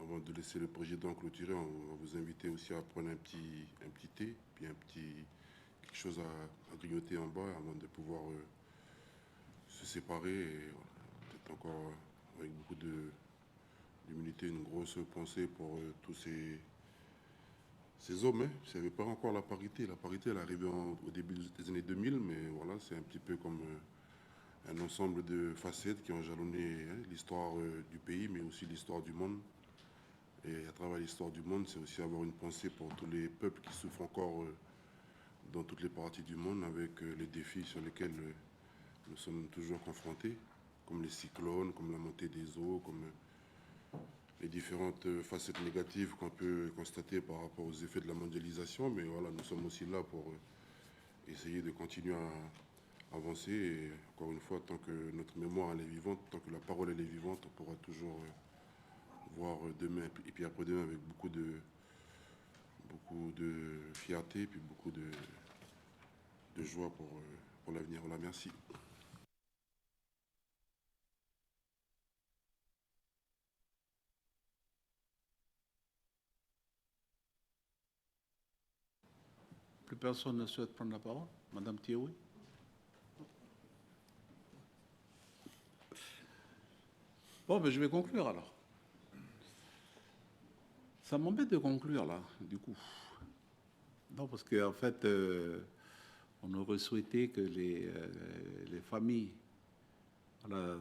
avant de laisser le président clôturer, on va vous inviter aussi à prendre un petit thé, puis quelque chose à grignoter en bas avant de pouvoir se séparer. Et voilà, peut-être encore avec beaucoup d'humilité, une grosse pensée pour tous ces hommes. Hein. Il n'y avait pas encore la parité. La parité, elle est arrivée au début des années 2000, mais voilà, c'est un petit peu comme un ensemble de facettes qui ont jalonné l'histoire du pays, mais aussi l'histoire du monde. Et à travers l'histoire du monde, c'est aussi avoir une pensée pour tous les peuples qui souffrent encore dans toutes les parties du monde, avec les défis sur lesquels nous sommes toujours confrontés, comme les cyclones, comme la montée des eaux, comme les différentes facettes négatives qu'on peut constater par rapport aux effets de la mondialisation. Mais voilà, nous sommes aussi là pour essayer de continuer à avancer. Et encore une fois, tant que notre mémoire elle est vivante, tant que la parole elle est vivante, on pourra toujours voir demain et puis après-demain avec beaucoup de fierté, puis beaucoup de joie pour l'avenir. Voilà, merci. Plus personne ne souhaite prendre la parole. Madame Thierry. Bon, ben, je vais conclure alors. Ça m'embête de conclure là, du coup. Non, parce qu'en fait, on aurait souhaité que les familles voilà,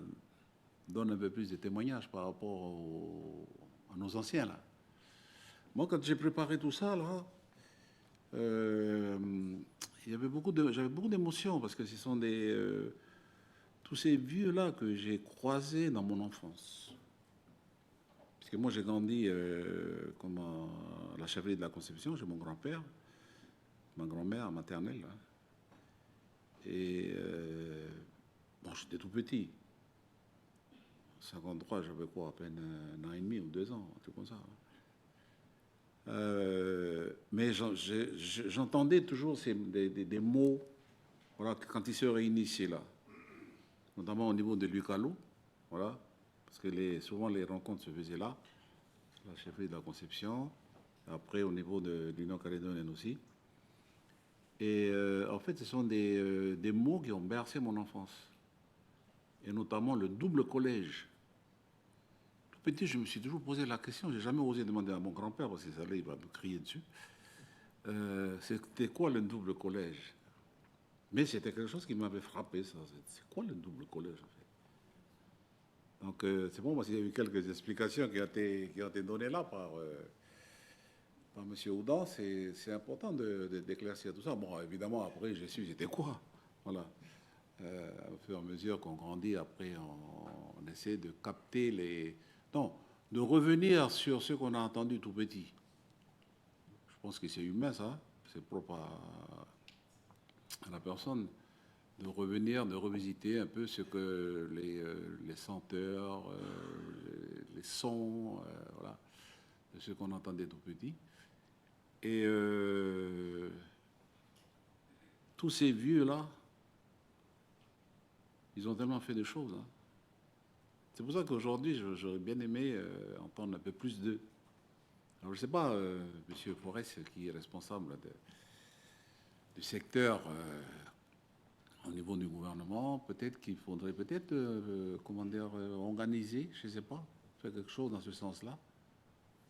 donnent un peu plus de témoignages par rapport à nos anciens là. Moi, quand j'ai préparé tout ça là, j'avais beaucoup d'émotions parce que ce sont tous ces vieux là que j'ai croisés dans mon enfance. Parce que moi, j'ai grandi comme à la chapelle de la Conception, j'ai mon grand-père, ma grand-mère maternelle. Là. Et bon, j'étais tout petit. En 53, j'avais quoi, à peine un an et demi ou 2 ans, un truc comme ça. Mais j'entendais toujours des mots voilà, quand ils se réunissaient là, notamment au niveau de Lucalo, voilà. Parce que souvent les rencontres se faisaient là, la chefferie de la Conception, après au niveau de l'Union calédonienne aussi. Et en fait, ce sont des mots qui ont bercé mon enfance. Et notamment le double collège. Tout petit, je me suis toujours posé la question, je n'ai jamais osé demander à mon grand-père, parce que ça là, il va me crier dessus. C'était quoi le double collège? Mais c'était quelque chose qui m'avait frappé, ça. C'est quoi le double collège, en fait? Donc, c'est bon, parce qu'il y a eu quelques explications qui ont été données là par M. Oudan. C'est important d'éclaircir tout ça. Bon, évidemment, après, j'ai su c'était quoi. Voilà. Au fur et à mesure qu'on grandit, après, on essaie de capter Non, de revenir sur ce qu'on a entendu tout petit. Je pense que c'est humain, ça. C'est propre à la personne. De revenir, de revisiter un peu ce que les senteurs, les sons, voilà, de ce qu'on entendait tout petit. Et tous ces vieux-là, ils ont tellement fait de choses. Hein. C'est pour ça qu'aujourd'hui, j'aurais bien aimé entendre un peu plus d'eux. Alors, je ne sais pas, M. Forest, qui est responsable du secteur au niveau du gouvernement, peut-être qu'il faudrait organiser, je ne sais pas, faire quelque chose dans ce sens-là,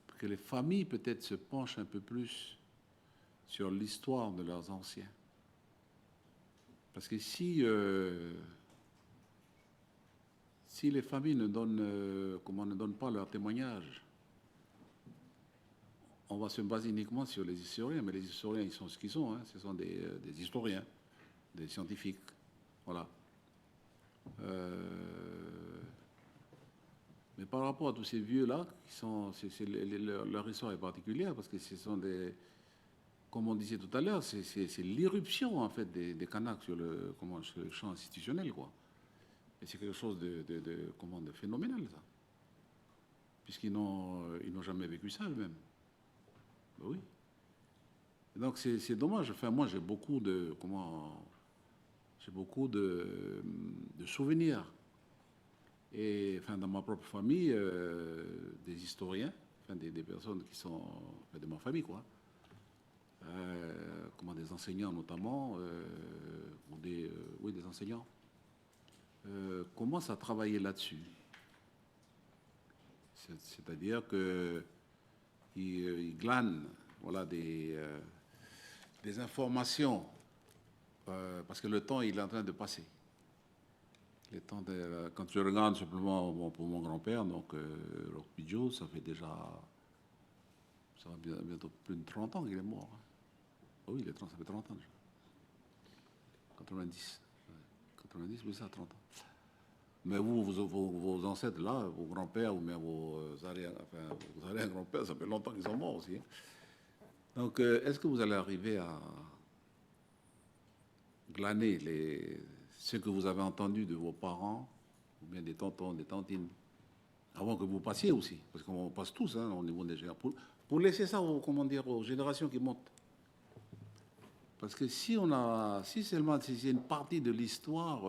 pour que les familles peut-être se penchent un peu plus sur l'histoire de leurs anciens. Parce que si les familles ne donnent pas leur témoignage, on va se baser uniquement sur les historiens, mais les historiens, ils sont ce qu'ils sont, hein, ce sont des historiens, des scientifiques, voilà. Mais par rapport à tous ces vieux-là, leur histoire est particulière parce que ce sont des, comme on disait tout à l'heure, c'est l'irruption en fait des Kanaks sur le champ institutionnel, quoi. Et c'est quelque chose de phénoménal, ça. Puisqu'ils n'ont jamais vécu ça eux-mêmes. Ben oui. Et donc c'est dommage. Enfin, moi, j'ai beaucoup de souvenirs. Et enfin, dans ma propre famille, des historiens, enfin, des personnes qui sont de ma famille, quoi. Des enseignants notamment, ou des enseignants, commencent à travailler là-dessus. C'est-à-dire qu'ils glanent des informations, parce que le temps, il est en train de passer. Quand je regarde simplement pour mon grand-père, donc Roch Pidgeot, ça va bientôt plus de 30 ans qu'il est mort. Oh oui, ça fait 30 ans déjà. 90. 90, oui, ça, 30 ans. Mais vous, vos ancêtres là, vos grands-pères ou même vos arrière-grands-pères, ça fait longtemps qu'ils sont morts aussi. Donc, est-ce que vous allez arriver à glaner ce que vous avez entendu de vos parents, ou bien des tontons, des tantines, avant que vous passiez aussi, parce qu'on passe tous au niveau des générations, pour laisser ça aux générations qui montent. Parce que si seulement c'est une partie de l'histoire,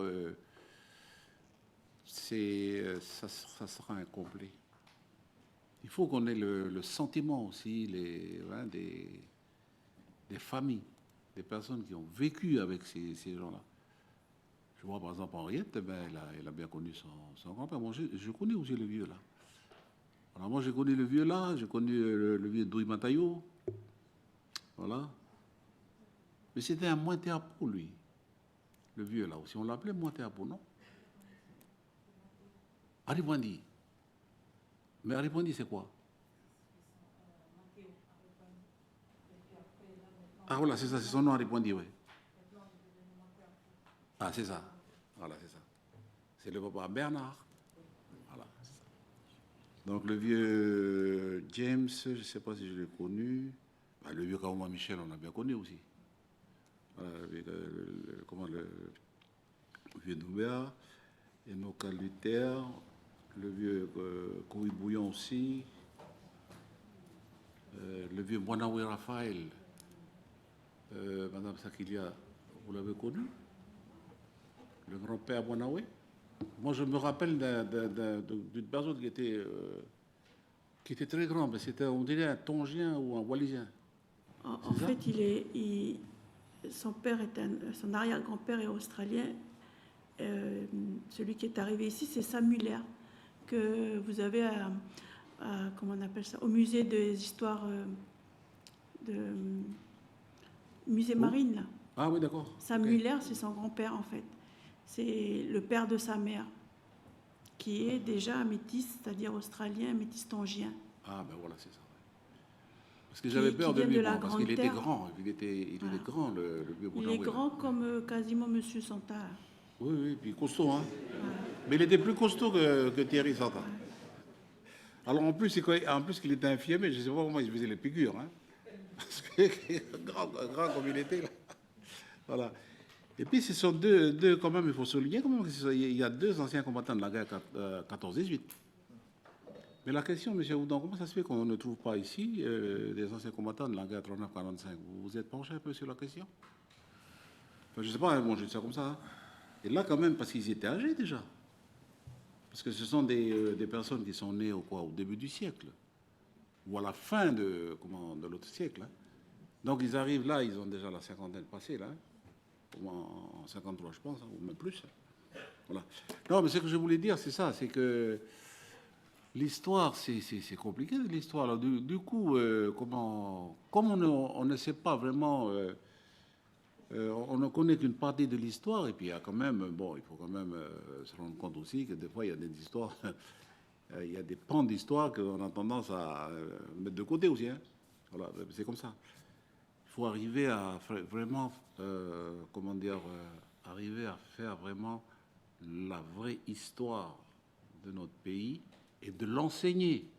ça sera incomplet. Il faut qu'on ait le sentiment aussi des familles, des personnes qui ont vécu avec ces gens-là. Je vois par exemple Henriette, elle a bien connu son grand-père. Moi, je connais aussi le vieux là. Alors moi, j'ai connu le vieux là, j'ai connu le vieux Douy Matayo. Voilà. Mais c'était un Mointéapo, lui. Le vieux là aussi. On l'appelait Mointéapo, non? Aripondi. Mais Aripondi, c'est quoi? Ah voilà, c'est ça, c'est son nom, Aripondi, oui. Ah, c'est ça. Voilà, c'est ça. C'est le papa Bernard. Voilà, c'est ça. Donc le vieux James, je ne sais pas si je l'ai connu. Le vieux Kaouma Michel, on l'a bien connu aussi. Voilà, le vieux Doubert, Enoch Luther, le vieux Koui Bouillon aussi, le vieux Bonaoui Raphaël, Madame Sakilia, vous l'avez connu? Le grand-père Bonaoui. Moi, je me rappelle d'une personne qui était très grande, mais c'était, on dirait, un Tongien ou un Wallisien. En fait, son arrière-grand-père est australien. Celui qui est arrivé ici, c'est Sam Muller, que vous avez comment on appelle ça, au musée des histoires musée marine. Là. Ah oui, d'accord. Sam Muller, c'est son grand-père en fait. C'est le père de sa mère, qui est déjà métis, c'est-à-dire australien, métis tongien. Ah ben voilà, c'est ça. Parce que j'avais peur de lui, parce qu'il était grand. Il était grand, le vieux Bonaoui. Il est grand comme quasiment Monsieur Santa. Oui, puis costaud, hein. Mais il était plus costaud que Thierry Santa. Alors en plus qu'il était infirmier, je ne sais pas comment il faisait les figures, hein. Parce que grand comme il était là. Voilà. Et puis ce sont deux quand même, il faut souligner quand même qu'il y a deux anciens combattants de la guerre 14-18. Mais la question, M. Oudon, comment ça se fait qu'on ne trouve pas ici des anciens combattants de la guerre 39-45? Vous vous êtes penché un peu sur la question? Enfin, je ne sais pas, bon, je dis ça comme ça. Hein. Et là, quand même, parce qu'ils étaient âgés déjà. Parce que ce sont des personnes qui sont nées au début du siècle, ou à la fin de l'autre siècle. Hein. Donc ils arrivent là, ils ont déjà la cinquantaine passée, là, en 53, je pense, hein, ou même plus. Voilà. Non, mais ce que je voulais dire, c'est ça, c'est que l'histoire, c'est compliqué, l'histoire. Du coup, comme on ne sait pas vraiment... on ne connaît qu'une partie de l'histoire, et puis il y a quand même, il faut quand même se rendre compte aussi que des fois il y a des histoires, il y a des pans d'histoire qu'on a tendance à mettre de côté aussi. Hein. Voilà, c'est comme ça. Il faut arriver à vraiment, arriver à faire vraiment la vraie histoire de notre pays et de l'enseigner.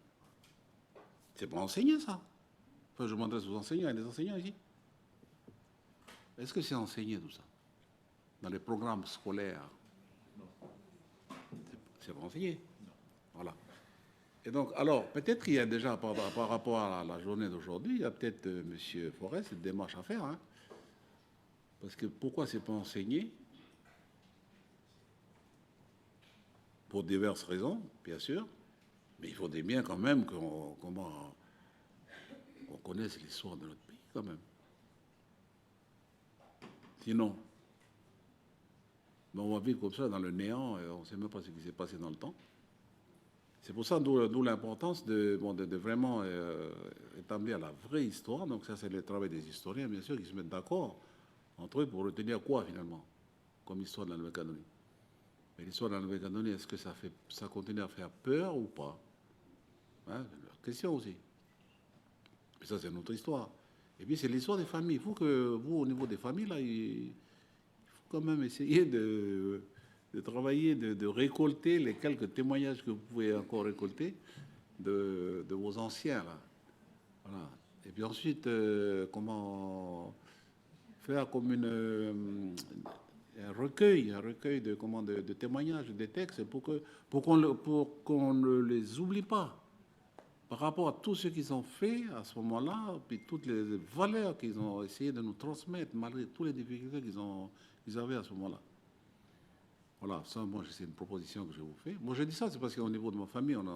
C'est pas enseigner, ça. Enfin, je m'adresse aux enseignants. Il y a des enseignants ici. Est-ce que c'est enseigné, tout ça? Dans les programmes scolaires? C'est pas enseigné. Voilà. Et donc, alors, peut-être qu'il y a déjà, par rapport à la journée d'aujourd'hui, il y a peut-être, M. Forest, une démarche à faire. Hein, parce que pourquoi c'est pas enseigné? Pour diverses raisons, bien sûr. Mais il faudrait bien quand même qu'on connaisse l'histoire de notre pays, quand même. Sinon, on va vivre comme ça dans le néant et on ne sait même pas ce qui s'est passé dans le temps. C'est pour ça d'où l'importance de vraiment établir la vraie histoire. Donc ça, c'est le travail des historiens, bien sûr, qui se mettent d'accord entre eux pour retenir quoi, finalement, comme histoire de la Nouvelle-Calédonie. Mais l'histoire de la Nouvelle-Calédonie, est-ce que ça continue à faire peur ou pas? Hein, c'est la question aussi. Mais ça, c'est notre histoire. Et puis, c'est l'histoire des familles. Il faut que vous, au niveau des familles, là, il faut quand même essayer de travailler, de récolter les quelques témoignages que vous pouvez encore récolter de vos anciens, là. Voilà. Et puis ensuite, comment faire comme un recueil de témoignages, de textes, pour qu'on ne les oublie pas par rapport à tout ce qu'ils ont fait à ce moment-là, puis toutes les valeurs qu'ils ont essayé de nous transmettre, malgré toutes les difficultés qu'ils avaient à ce moment-là. Voilà, ça, moi, c'est une proposition que je vous fais. Moi, je dis ça, c'est parce qu'au niveau de ma famille, on a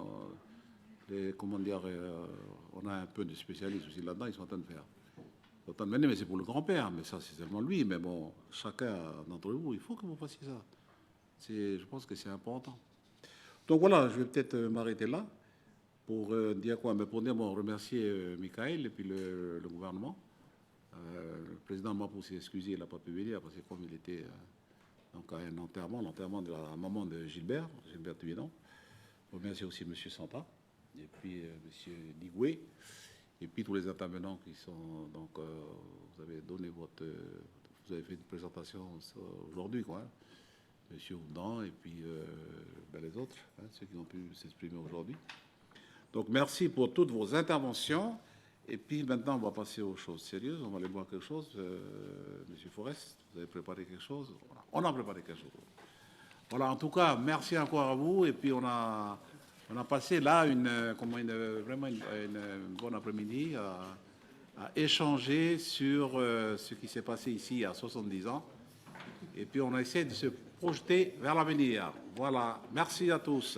un peu de spécialistes aussi là-dedans, ils sont en train de faire. Ils sont en train de mener, mais c'est pour le grand-père, mais ça, c'est seulement lui. Mais bon, chacun d'entre vous, il faut que vous fassiez ça. Je pense que c'est important. Donc voilà, je vais peut-être m'arrêter là pour dire quoi? Mais pour dire, bon, remercier Michael et puis le gouvernement. Le président Mapou s'est excusé, il n'a pas pu venir parce que comme il était donc à un enterrement, l'enterrement de la maman de Gilbert Tubidon. Remercier aussi M. Santa et puis M. Digoué et puis tous les intervenants qui sont. Donc, vous avez donné vous avez fait une présentation aujourd'hui, quoi. Hein. M. Oudan et puis les autres, hein, ceux qui ont pu s'exprimer aujourd'hui. Donc, merci pour toutes vos interventions. Et puis, maintenant, on va passer aux choses sérieuses. On va aller voir quelque chose. Monsieur Forest, vous avez préparé quelque chose? Voilà. On a préparé quelque chose. Voilà, en tout cas, merci encore à vous. Et puis, on a passé là vraiment une bonne après-midi à échanger sur ce qui s'est passé ici il y a 70 ans. Et puis, on a essayé de se projeter vers l'avenir. Voilà, merci à tous.